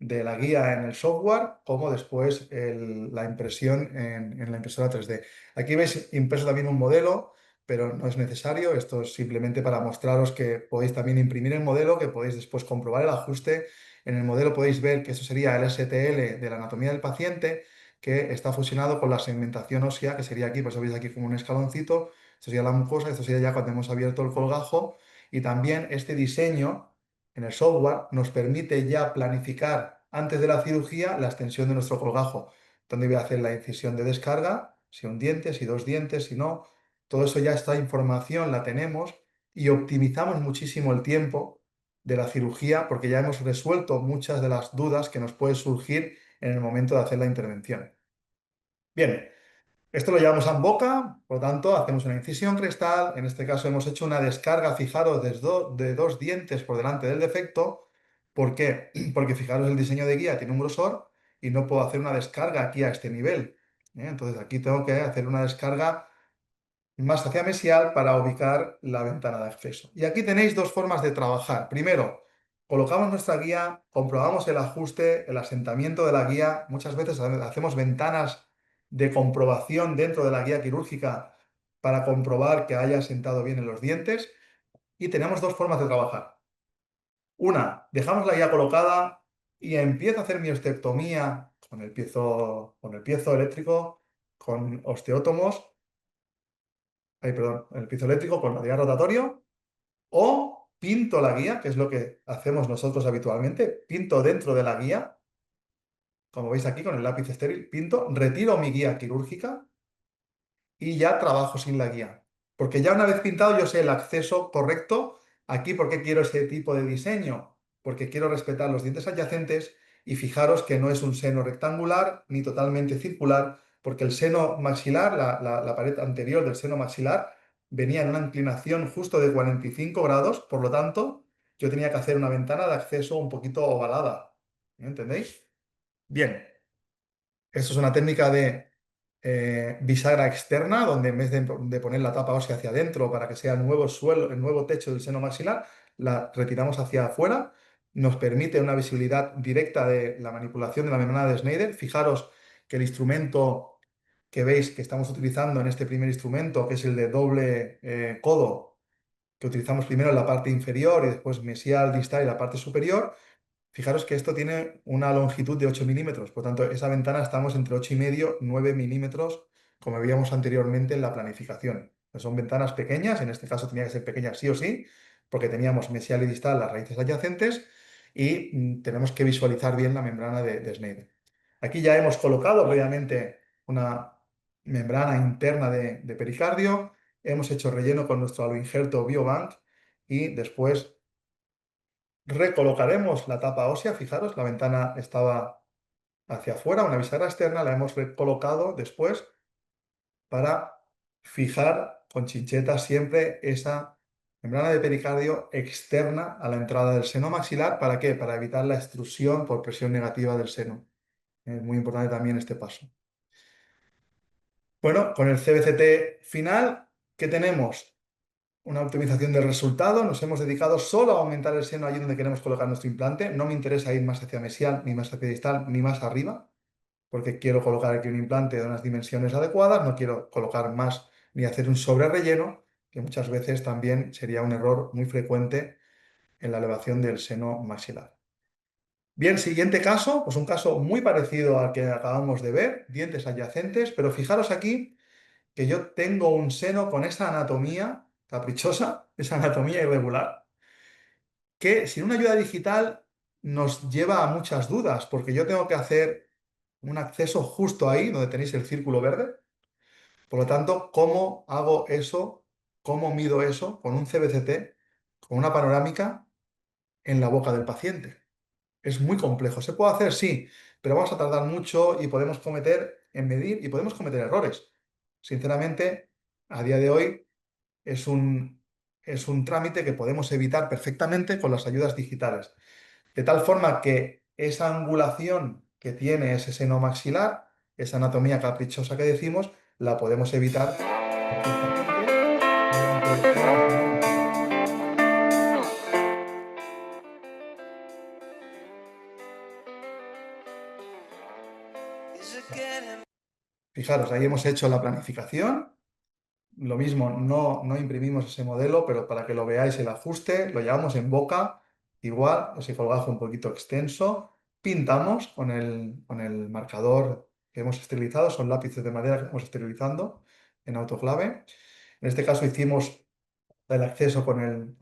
de la guía en el software, como después la impresión en la impresora 3D. Aquí veis impreso también un modelo, pero no es necesario. Esto es simplemente para mostraros que podéis también imprimir el modelo, que podéis después comprobar el ajuste. En el modelo podéis ver que eso sería el STL de la anatomía del paciente, que está fusionado con la segmentación ósea, que sería aquí, pues veis aquí como un escaloncito, esto sería la mucosa, esto sería ya cuando hemos abierto el colgajo, y también este diseño en el software nos permite ya planificar antes de la cirugía la extensión de nuestro colgajo, dónde voy a hacer la incisión de descarga, si un diente, si dos dientes, si no, todo eso ya, esta información la tenemos y optimizamos muchísimo el tiempo de la cirugía porque ya hemos resuelto muchas de las dudas que nos pueden surgir en el momento de hacer la intervención. Bien, esto lo llevamos en boca, por lo tanto, hacemos una incisión crestal. En este caso hemos hecho una descarga, fijaros, de dos dientes por delante del defecto. ¿Por qué? Porque fijaros, el diseño de guía tiene un grosor y no puedo hacer una descarga aquí a este nivel. Entonces aquí tengo que hacer una descarga más hacia mesial para ubicar la ventana de acceso. Y aquí tenéis dos formas de trabajar. Primero, colocamos nuestra guía, comprobamos el ajuste, el asentamiento de la guía. Muchas veces hacemos ventanas de comprobación dentro de la guía quirúrgica para comprobar que haya asentado bien en los dientes. Y tenemos dos formas de trabajar. Una, dejamos la guía colocada y empiezo a hacer mi osteoctomía con el piezo eléctrico, con osteótomos, ay, perdón, el piezo eléctrico con la guía rotatorio. O pinto la guía, que es lo que hacemos nosotros habitualmente. Pinto dentro de la guía, como veis aquí con el lápiz estéril, pinto, retiro mi guía quirúrgica y ya trabajo sin la guía. Porque ya una vez pintado yo sé el acceso correcto. Aquí, ¿por qué quiero ese tipo de diseño? Porque quiero respetar los dientes adyacentes y fijaros que no es un seno rectangular ni totalmente circular, porque el seno maxilar, la pared anterior del seno maxilar, venía en una inclinación justo de 45 grados, por lo tanto, yo tenía que hacer una ventana de acceso un poquito ovalada. ¿Entendéis? Bien. Esto es una técnica de bisagra externa, donde en vez de poner la tapa ósea hacia adentro para que sea el nuevo suelo, el nuevo techo del seno maxilar, la retiramos hacia afuera. Nos permite una visibilidad directa de la manipulación de la membrana de Schneider. Fijaros que el instrumento que veis que estamos utilizando en este primer instrumento, que es el de doble codo, que utilizamos primero en la parte inferior y después mesial, distal y la parte superior. Fijaros que esto tiene una longitud de 8 milímetros, por tanto, esa ventana estamos entre 8,5 y 9 milímetros, como veíamos anteriormente en la planificación. Son ventanas pequeñas, en este caso tenía que ser pequeña sí o sí, porque teníamos mesial y distal las raíces adyacentes y tenemos que visualizar bien la membrana de Schneider. Aquí ya hemos colocado previamente una membrana interna de pericardio, hemos hecho relleno con nuestro aloinjerto Biobank y después recolocaremos la tapa ósea, fijaros, la ventana estaba hacia afuera, una bisagra externa, la hemos recolocado después para fijar con chinchetas siempre esa membrana de pericardio externa a la entrada del seno maxilar. ¿Para qué? Para evitar la extrusión por presión negativa del seno. Es muy importante también este paso. Bueno, con el CBCT final, ¿qué tenemos? Una optimización del resultado. Nos hemos dedicado solo a aumentar el seno allí donde queremos colocar nuestro implante. No me interesa ir más hacia mesial, ni más hacia distal, ni más arriba, porque quiero colocar aquí un implante de unas dimensiones adecuadas. No quiero colocar más ni hacer un sobre relleno, que muchas veces también sería un error muy frecuente en la elevación del seno maxilar. Bien, siguiente caso, pues un caso muy parecido al que acabamos de ver, dientes adyacentes, pero fijaros aquí que yo tengo un seno con esa anatomía caprichosa, esa anatomía irregular, que sin una ayuda digital nos lleva a muchas dudas, porque yo tengo que hacer un acceso justo ahí donde tenéis el círculo verde. Por lo tanto, ¿cómo hago eso? ¿Cómo mido eso con un CBCT, con una panorámica en la boca del paciente? Es muy complejo. ¿Se puede hacer? Sí, pero vamos a tardar mucho y podemos cometer en medir y podemos cometer errores. Sinceramente, a día de hoy es un trámite que podemos evitar perfectamente con las ayudas digitales. De tal forma que esa angulación que tiene ese seno maxilar, esa anatomía caprichosa que decimos, la podemos evitar perfectamente mediante una panorámica. Fijaros, ahí hemos hecho la planificación. Lo mismo, no imprimimos ese modelo, pero para que lo veáis el ajuste, lo llevamos en boca, igual, ese colgajo un poquito extenso, pintamos con el marcador que hemos esterilizado, son lápices de madera que estamos esterilizando en autoclave. En este caso hicimos el acceso con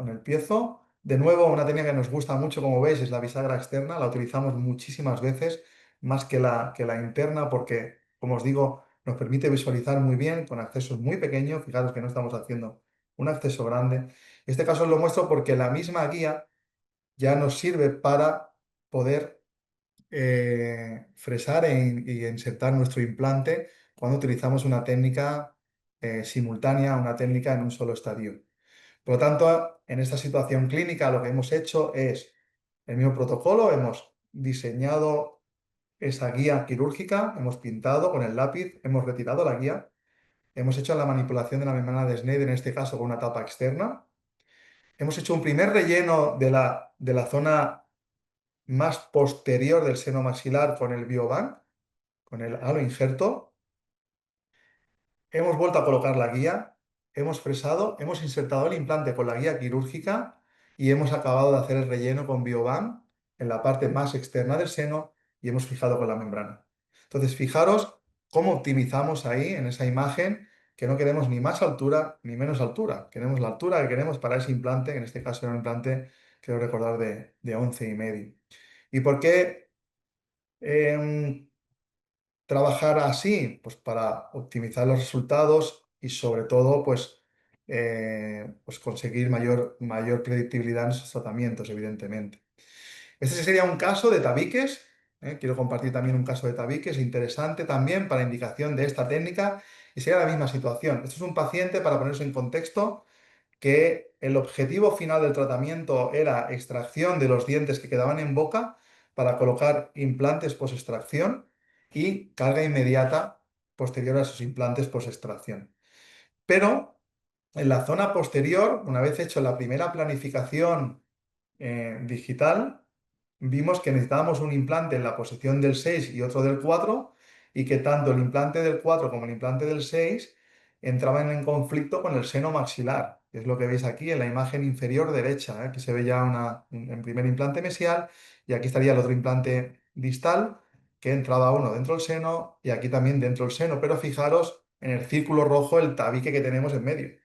el piezo. De nuevo, una técnica que nos gusta mucho, como veis, es la bisagra externa. La utilizamos muchísimas veces, más que la interna, porque, como os digo, nos permite visualizar muy bien con accesos muy pequeños. Fijaros que no estamos haciendo un acceso grande. En este caso os lo muestro porque la misma guía ya nos sirve para poder fresar y insertar nuestro implante cuando utilizamos una técnica simultánea, una técnica en un solo estadio. Por lo tanto, en esta situación clínica lo que hemos hecho es el mismo protocolo, hemos diseñado esa guía quirúrgica, hemos pintado con el lápiz, hemos retirado la guía, hemos hecho la manipulación de la membrana de Schneider, en este caso con una tapa externa, hemos hecho un primer relleno de la zona más posterior del seno maxilar con el Biobank, con el halo injerto. Hemos vuelto a colocar la guía, hemos fresado, hemos insertado el implante con la guía quirúrgica y hemos acabado de hacer el relleno con Bioban en la parte más externa del seno y hemos fijado con la membrana. Entonces, fijaros cómo optimizamos ahí en esa imagen que no queremos ni más altura ni menos altura. Queremos la altura que queremos para ese implante, que en este caso era un implante, quiero recordar, de 11,5. ¿Y por qué? em, trabajar así? Pues para optimizar los resultados y sobre todo, pues conseguir mayor predictibilidad en esos tratamientos, evidentemente. Este sería un caso de tabiques. Quiero compartir también un caso de tabiques interesante también para indicación de esta técnica y sería la misma situación. Esto es un paciente, para ponerse en contexto, que el objetivo final del tratamiento era extracción de los dientes que quedaban en boca para colocar implantes post-extracción y carga inmediata posterior a esos implantes post-extracción. Pero en la zona posterior, una vez hecho la primera planificación digital, vimos que necesitábamos un implante en la posición del 6 y otro del 4 y que tanto el implante del 4 como el implante del 6 entraban en conflicto con el seno maxilar, que es lo que veis aquí en la imagen inferior derecha, que se ve ya en primer implante mesial y aquí estaría el otro implante distal que entraba uno dentro del seno y aquí también dentro del seno, pero fijaros en el círculo rojo el tabique que tenemos en medio.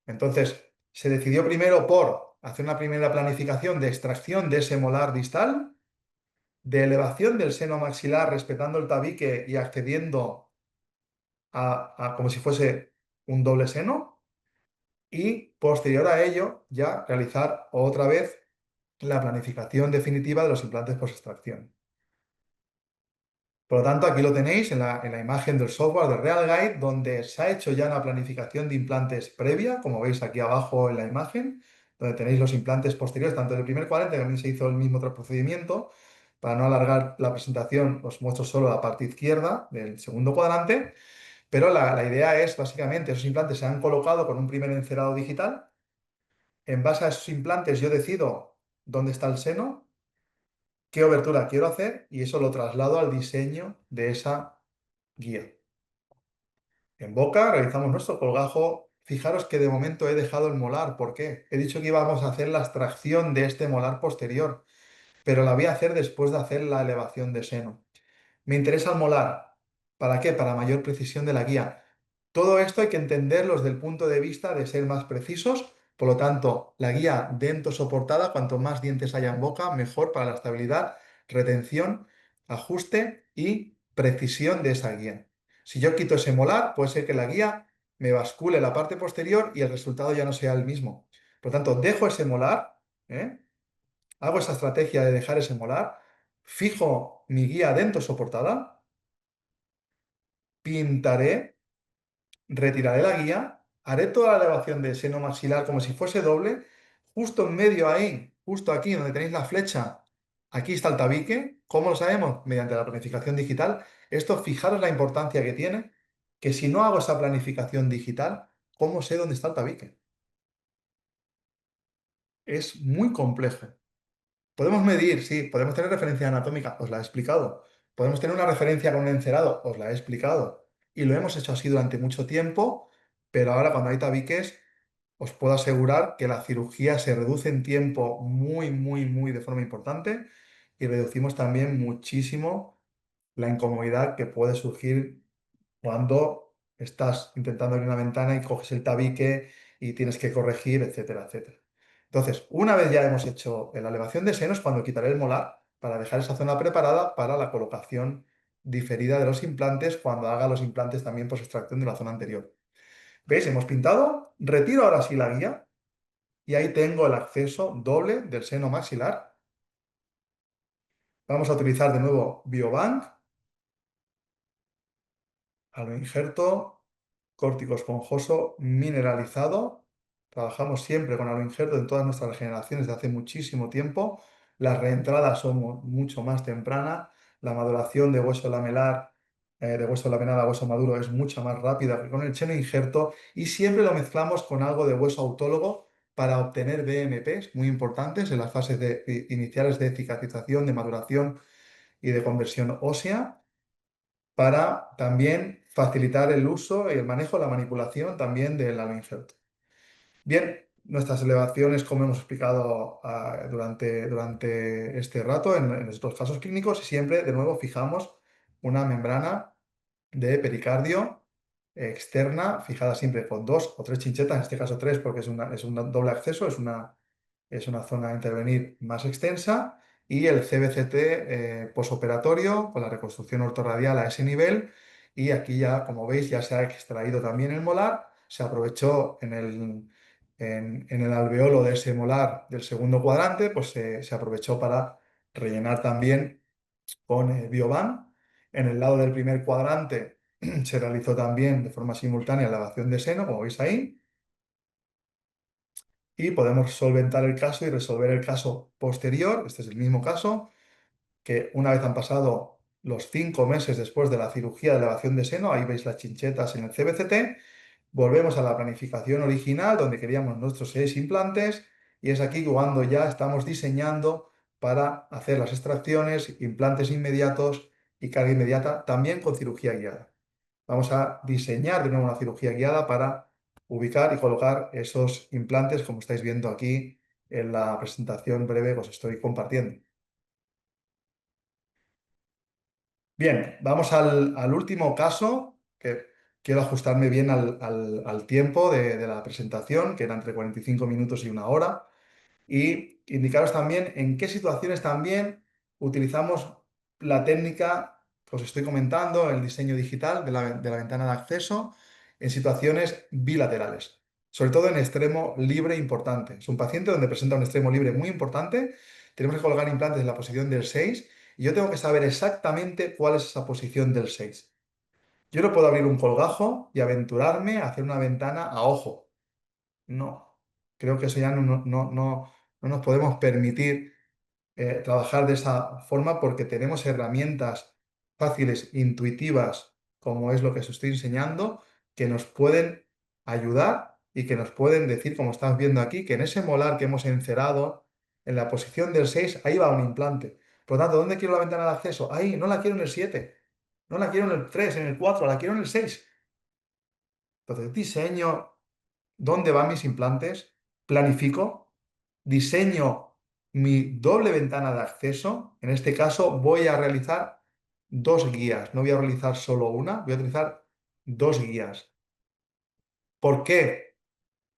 Entonces, se decidió primero por hacer una primera planificación de extracción de ese molar distal, de elevación del seno maxilar respetando el tabique y accediendo a como si fuese un doble seno, y posterior a ello ya realizar otra vez la planificación definitiva de los implantes post-extracción. Por lo tanto, aquí lo tenéis en la imagen del software de RealGuide, donde se ha hecho ya una planificación de implantes previa, como veis aquí abajo en la imagen, donde tenéis los implantes posteriores, tanto del primer cuadrante, también se hizo el mismo otro procedimiento. Para no alargar la presentación, os muestro solo la parte izquierda del segundo cuadrante, pero la idea es, básicamente, esos implantes se han colocado con un primer encerado digital. En base a esos implantes yo decido dónde está el seno, qué obertura quiero hacer y eso lo traslado al diseño de esa guía. En boca realizamos nuestro colgajo. Fijaros que de momento he dejado el molar. ¿Por qué? He dicho que íbamos a hacer la extracción de este molar posterior, pero la voy a hacer después de hacer la elevación de seno. Me interesa el molar. ¿Para qué? Para mayor precisión de la guía. Todo esto hay que entenderlo desde el punto de vista de ser más precisos. Por lo tanto, la guía dento-soportada, cuanto más dientes haya en boca, mejor para la estabilidad, retención, ajuste y precisión de esa guía. Si yo quito ese molar, puede ser que la guía me bascule la parte posterior y el resultado ya no sea el mismo. Por lo tanto, dejo ese molar, ¿eh? Hago esa estrategia de dejar ese molar, fijo mi guía dento-soportada, pintaré, retiraré la guía, haré toda la elevación del seno maxilar como si fuese doble, justo en medio ahí, justo aquí donde tenéis la flecha, aquí está el tabique. ¿Cómo lo sabemos? Mediante la planificación digital. Esto, fijaros la importancia que tiene, que si no hago esa planificación digital, ¿cómo sé dónde está el tabique? Es muy complejo. Podemos medir, sí, podemos tener referencia anatómica, os la he explicado. Podemos tener una referencia con un encerado, os la he explicado. Y lo hemos hecho así durante mucho tiempo, pero ahora cuando hay tabiques, os puedo asegurar que la cirugía se reduce en tiempo muy, muy, muy de forma importante y reducimos también muchísimo la incomodidad que puede surgir cuando estás intentando abrir una ventana y coges el tabique y tienes que corregir, etcétera, etcétera. Entonces, una vez ya hemos hecho la elevación de senos, cuando quitaré el molar para dejar esa zona preparada para la colocación diferida de los implantes cuando haga los implantes también por extracción de la zona anterior. ¿Veis? Hemos pintado, retiro ahora sí la guía y ahí tengo el acceso doble del seno maxilar. Vamos a utilizar de nuevo Biobank, a lo injerto, córtico esponjoso mineralizado. Trabajamos siempre con aloinjerto en todas nuestras regeneraciones de hace muchísimo tiempo. Las reentradas son mucho más tempranas. La maduración de hueso lamelar, de hueso lamelar a hueso maduro es mucho más rápida que con el seno injerto y siempre lo mezclamos con algo de hueso autólogo para obtener BMPs muy importantes en las fases iniciales de cicatrización, de maduración y de conversión ósea para también facilitar el uso y el manejo, la manipulación también del aloinjerto. Bien, nuestras elevaciones, como hemos explicado durante este rato en estos casos clínicos, siempre de nuevo fijamos una membrana de pericardio externa, fijada siempre con 2 o 3 chinchetas, en este caso 3 porque es un doble acceso, es una zona a intervenir más extensa, y el CBCT posoperatorio con la reconstrucción ortorradial a ese nivel. Y aquí ya, como veis, ya se ha extraído también el molar, se aprovechó en el alveolo de ese molar del segundo cuadrante, pues se aprovechó para rellenar también con Bioban. En el lado del primer cuadrante se realizó también de forma simultánea la elevación de seno, como veis ahí, y podemos solventar el caso y resolver el caso posterior. Este es el mismo caso, que una vez han pasado los 5 meses después de la cirugía de elevación de seno, ahí veis las chinchetas en el CBCT, volvemos a la planificación original donde queríamos nuestros 6 implantes, y es aquí cuando ya estamos diseñando para hacer las extracciones, implantes inmediatos y carga inmediata, también con cirugía guiada. Vamos a diseñar de nuevo una cirugía guiada para ubicar y colocar esos implantes, como estáis viendo aquí en la presentación breve que os estoy compartiendo. Bien, vamos al último caso, que quiero ajustarme bien al tiempo de la presentación, que era entre 45 minutos y 1 hora, y indicaros también en qué situaciones también utilizamos la técnica que os estoy comentando, el diseño digital de la ventana de acceso, en situaciones bilaterales, sobre todo en extremo libre importante. Es un paciente donde presenta un extremo libre muy importante, tenemos que colocar implantes en la posición del 6 y yo tengo que saber exactamente cuál es esa posición del 6. Yo no puedo abrir un colgajo y aventurarme a hacer una ventana a ojo. No, creo que eso ya no nos podemos permitir trabajar de esa forma, porque tenemos herramientas fáciles, intuitivas, como es lo que os estoy enseñando, que nos pueden ayudar y que nos pueden decir, como estás viendo aquí, que en ese molar que hemos encerado, en la posición del 6 ahí va un implante. Por lo tanto, ¿dónde quiero la ventana de acceso? Ahí, no la quiero en el 7, no la quiero en el 3, en el 4, la quiero en el 6. Entonces, diseño dónde van mis implantes, planifico, diseño mi doble ventana de acceso. En este caso voy a realizar 2 guías, no voy a realizar solo una, voy a utilizar 2 guías. ¿Por qué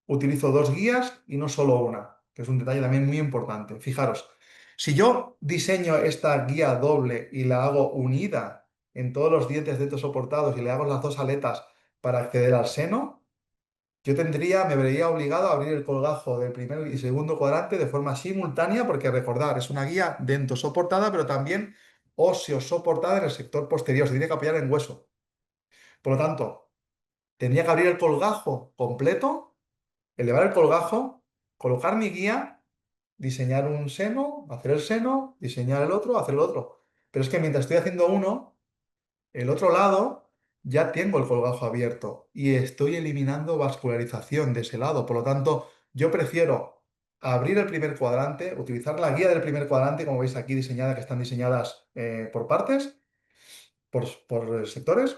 utilizo 2 guías y no solo una? Que es un detalle también muy importante. Fijaros, si yo diseño esta guía doble y la hago unida en todos los dientes de soportados y le hago las 2 aletas para acceder al seno, yo me vería obligado a abrir el colgajo del primer y segundo cuadrante de forma simultánea, porque recordar, es una guía dento soportada, pero también óseo soportada en el sector posterior, se tiene que apoyar en hueso. Por lo tanto, tendría que abrir el colgajo completo, elevar el colgajo, colocar mi guía, diseñar un seno, hacer el seno, diseñar el otro, hacer el otro. Pero es que mientras estoy haciendo uno, el otro lado ya tengo el colgajo abierto y estoy eliminando vascularización de ese lado. Por lo tanto, yo prefiero abrir el primer cuadrante, utilizar la guía del primer cuadrante, como veis aquí diseñada, que están diseñadas por partes, por sectores,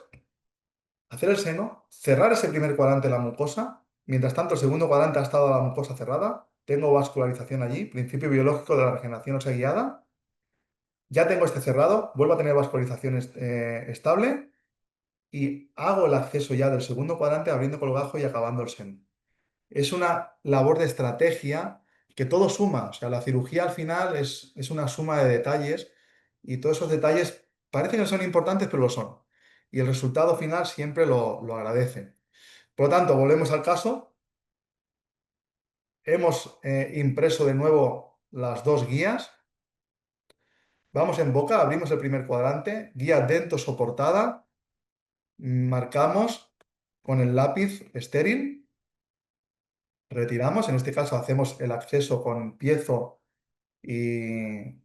hacer el seno, cerrar ese primer cuadrante de la mucosa. Mientras tanto, el segundo cuadrante ha estado la mucosa cerrada. Tengo vascularización allí, principio biológico de la regeneración ósea guiada. Ya tengo este cerrado, vuelvo a tener vascularización estable y hago el acceso ya del segundo cuadrante abriendo colgajo y acabando el seno. Es una labor de estrategia que todo suma. O sea, la cirugía al final es una suma de detalles y todos esos detalles parece que no son importantes, pero lo son. Y el resultado final siempre lo agradece. Por lo tanto, volvemos al caso. Hemos impreso de nuevo las dos guías. Vamos en boca, abrimos el primer cuadrante, guía dento soportada, marcamos con el lápiz estéril, retiramos, en este caso hacemos el acceso con piezo y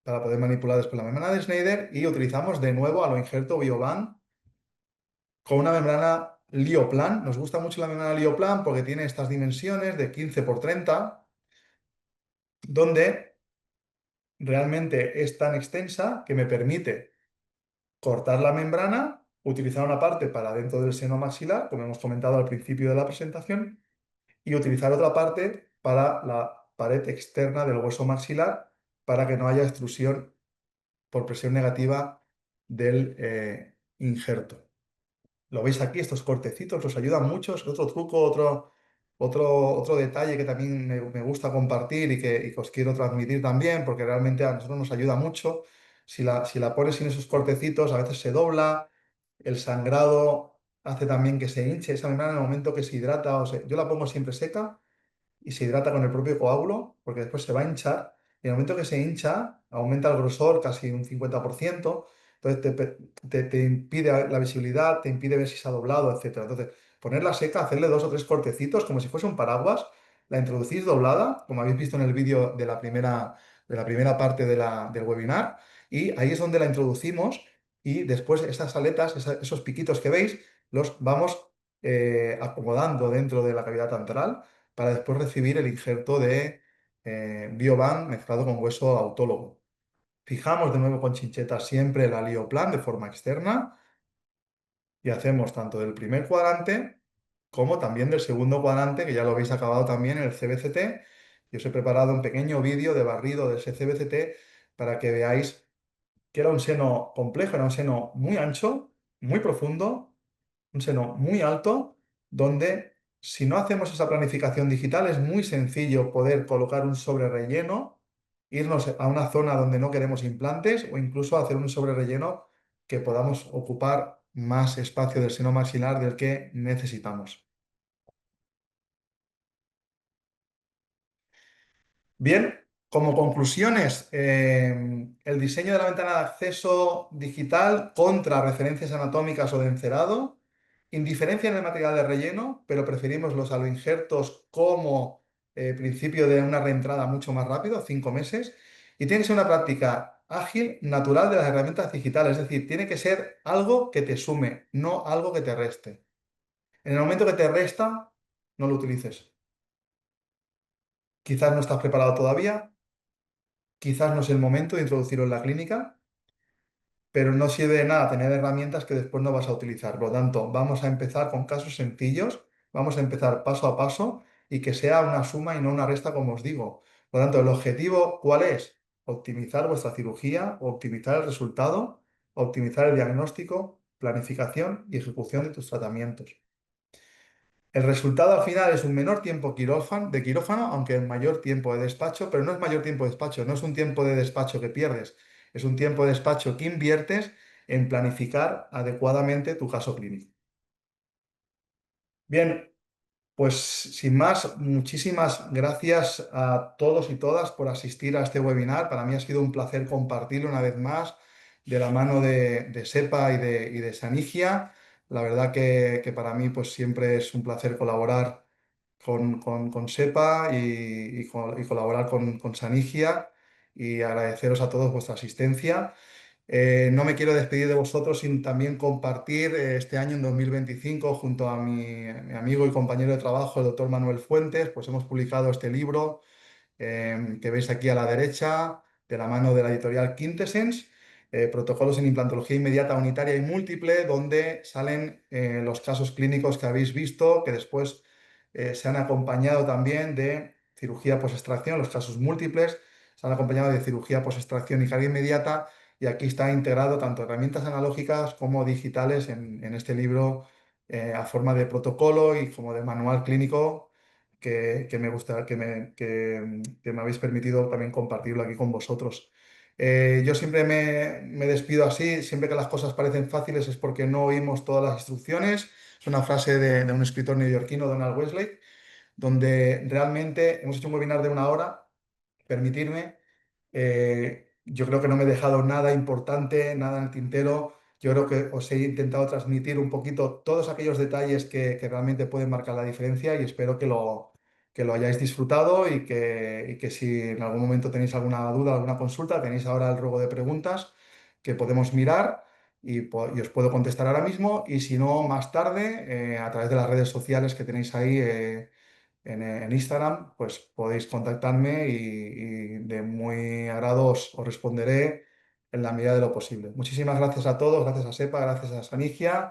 para poder manipular después la membrana de Schneider y utilizamos de nuevo a lo injerto Bioban con una membrana Lioplan. Nos gusta mucho la membrana Lioplan porque tiene estas dimensiones de 15 por 30, donde realmente es tan extensa que me permite cortar la membrana, utilizar una parte para dentro del seno maxilar, como hemos comentado al principio de la presentación, y utilizar otra parte para la pared externa del hueso maxilar para que no haya extrusión por presión negativa del injerto. Lo veis aquí, estos cortecitos los ayudan mucho. Es otro truco, otro detalle que también me gusta compartir y que os quiero transmitir también, porque realmente a nosotros nos ayuda mucho. Si la pones sin esos cortecitos, a veces se dobla, el sangrado hace también que se hinche esa membrana en el momento que se hidrata. Yo la pongo siempre seca y se hidrata con el propio coágulo, porque después se va a hinchar. Y en el momento que se hincha, aumenta el grosor casi un 50%. Entonces te impide la visibilidad, te impide ver si se ha doblado, etcétera. Entonces, ponerla seca, hacerle dos o tres cortecitos como si fuese un paraguas, la introducís doblada, como habéis visto en el vídeo de la primera parte del webinar, y ahí es donde la introducimos y después esas aletas, esos piquitos que veis, los vamos acomodando dentro de la cavidad antral para después recibir el injerto de Bioban mezclado con hueso autólogo. Fijamos de nuevo con chincheta siempre el alioplan de forma externa y hacemos tanto del primer cuadrante como también del segundo cuadrante, que ya lo habéis acabado también en el CBCT. Y os he preparado un pequeño vídeo de barrido de ese CBCT para que veáis que era un seno complejo, era un seno muy ancho, muy profundo, un seno muy alto, donde si no hacemos esa planificación digital es muy sencillo poder colocar un sobrerelleno, irnos a una zona donde no queremos implantes o incluso hacer un sobrerelleno que podamos ocupar más espacio del seno maxilar del que necesitamos. Bien, como conclusiones, el diseño de la ventana de acceso digital contra referencias anatómicas o de encerado, indiferencia en el material de relleno, pero preferimos los aloinjertos como principio de una reentrada mucho más rápido, 5 meses, y tiene que ser una práctica ágil, natural de las herramientas digitales, es decir, tiene que ser algo que te sume, no algo que te reste. En el momento que te resta, no lo utilices. Quizás no estás preparado todavía. Quizás no es el momento de introducirlo en la clínica, pero no sirve de nada tener herramientas que después no vas a utilizar. Por lo tanto, vamos a empezar con casos sencillos, vamos a empezar paso a paso y que sea una suma y no una resta, como os digo. Por lo tanto, ¿el objetivo cuál es? Optimizar vuestra cirugía, optimizar el resultado, optimizar el diagnóstico, planificación y ejecución de tus tratamientos. El resultado al final es un menor tiempo de quirófano, aunque el mayor tiempo de despacho, pero no es mayor tiempo de despacho, no es un tiempo de despacho que pierdes, es un tiempo de despacho que inviertes en planificar adecuadamente tu caso clínico. Bien, pues sin más, muchísimas gracias a todos y todas por asistir a este webinar. Para mí ha sido un placer compartirlo una vez más de la mano de SEPA y de Sanigia. La verdad que para mí pues siempre es un placer colaborar con SEPA y colaborar con Sanigia y agradeceros a todos vuestra asistencia. No me quiero despedir de vosotros sin también compartir este año en 2025 junto a mi amigo y compañero de trabajo, el doctor Manuel Fuentes, pues hemos publicado este libro que veis aquí a la derecha, de la mano de la editorial Quintessence, Protocolos en implantología inmediata, unitaria y múltiple, donde salen los casos clínicos que habéis visto, que después se han acompañado también de cirugía post-extracción, los casos múltiples. se han acompañado de cirugía post-extracción y carga inmediata. Y aquí está integrado tanto herramientas analógicas como digitales en este libro a forma de protocolo y como de manual clínico que me gusta, que me habéis permitido también compartirlo aquí con vosotros. Yo siempre me despido así, siempre que las cosas parecen fáciles es porque no oímos todas las instrucciones. Es una frase de un escritor neoyorquino, Donald Wesley, donde realmente hemos hecho un webinar de 1 hora, permitirme. Yo creo que no me he dejado nada importante, nada en el tintero. Yo creo que os he intentado transmitir un poquito todos aquellos detalles que realmente pueden marcar la diferencia y espero que lo hayáis disfrutado y que si en algún momento tenéis alguna duda, alguna consulta, tenéis ahora el ruego de preguntas que podemos mirar y os puedo contestar ahora mismo y si no, más tarde, a través de las redes sociales que tenéis ahí. En Instagram, pues podéis contactarme y de muy agrado os responderé en la medida de lo posible. Muchísimas gracias a todos, gracias a Sepa, gracias a Sanigia.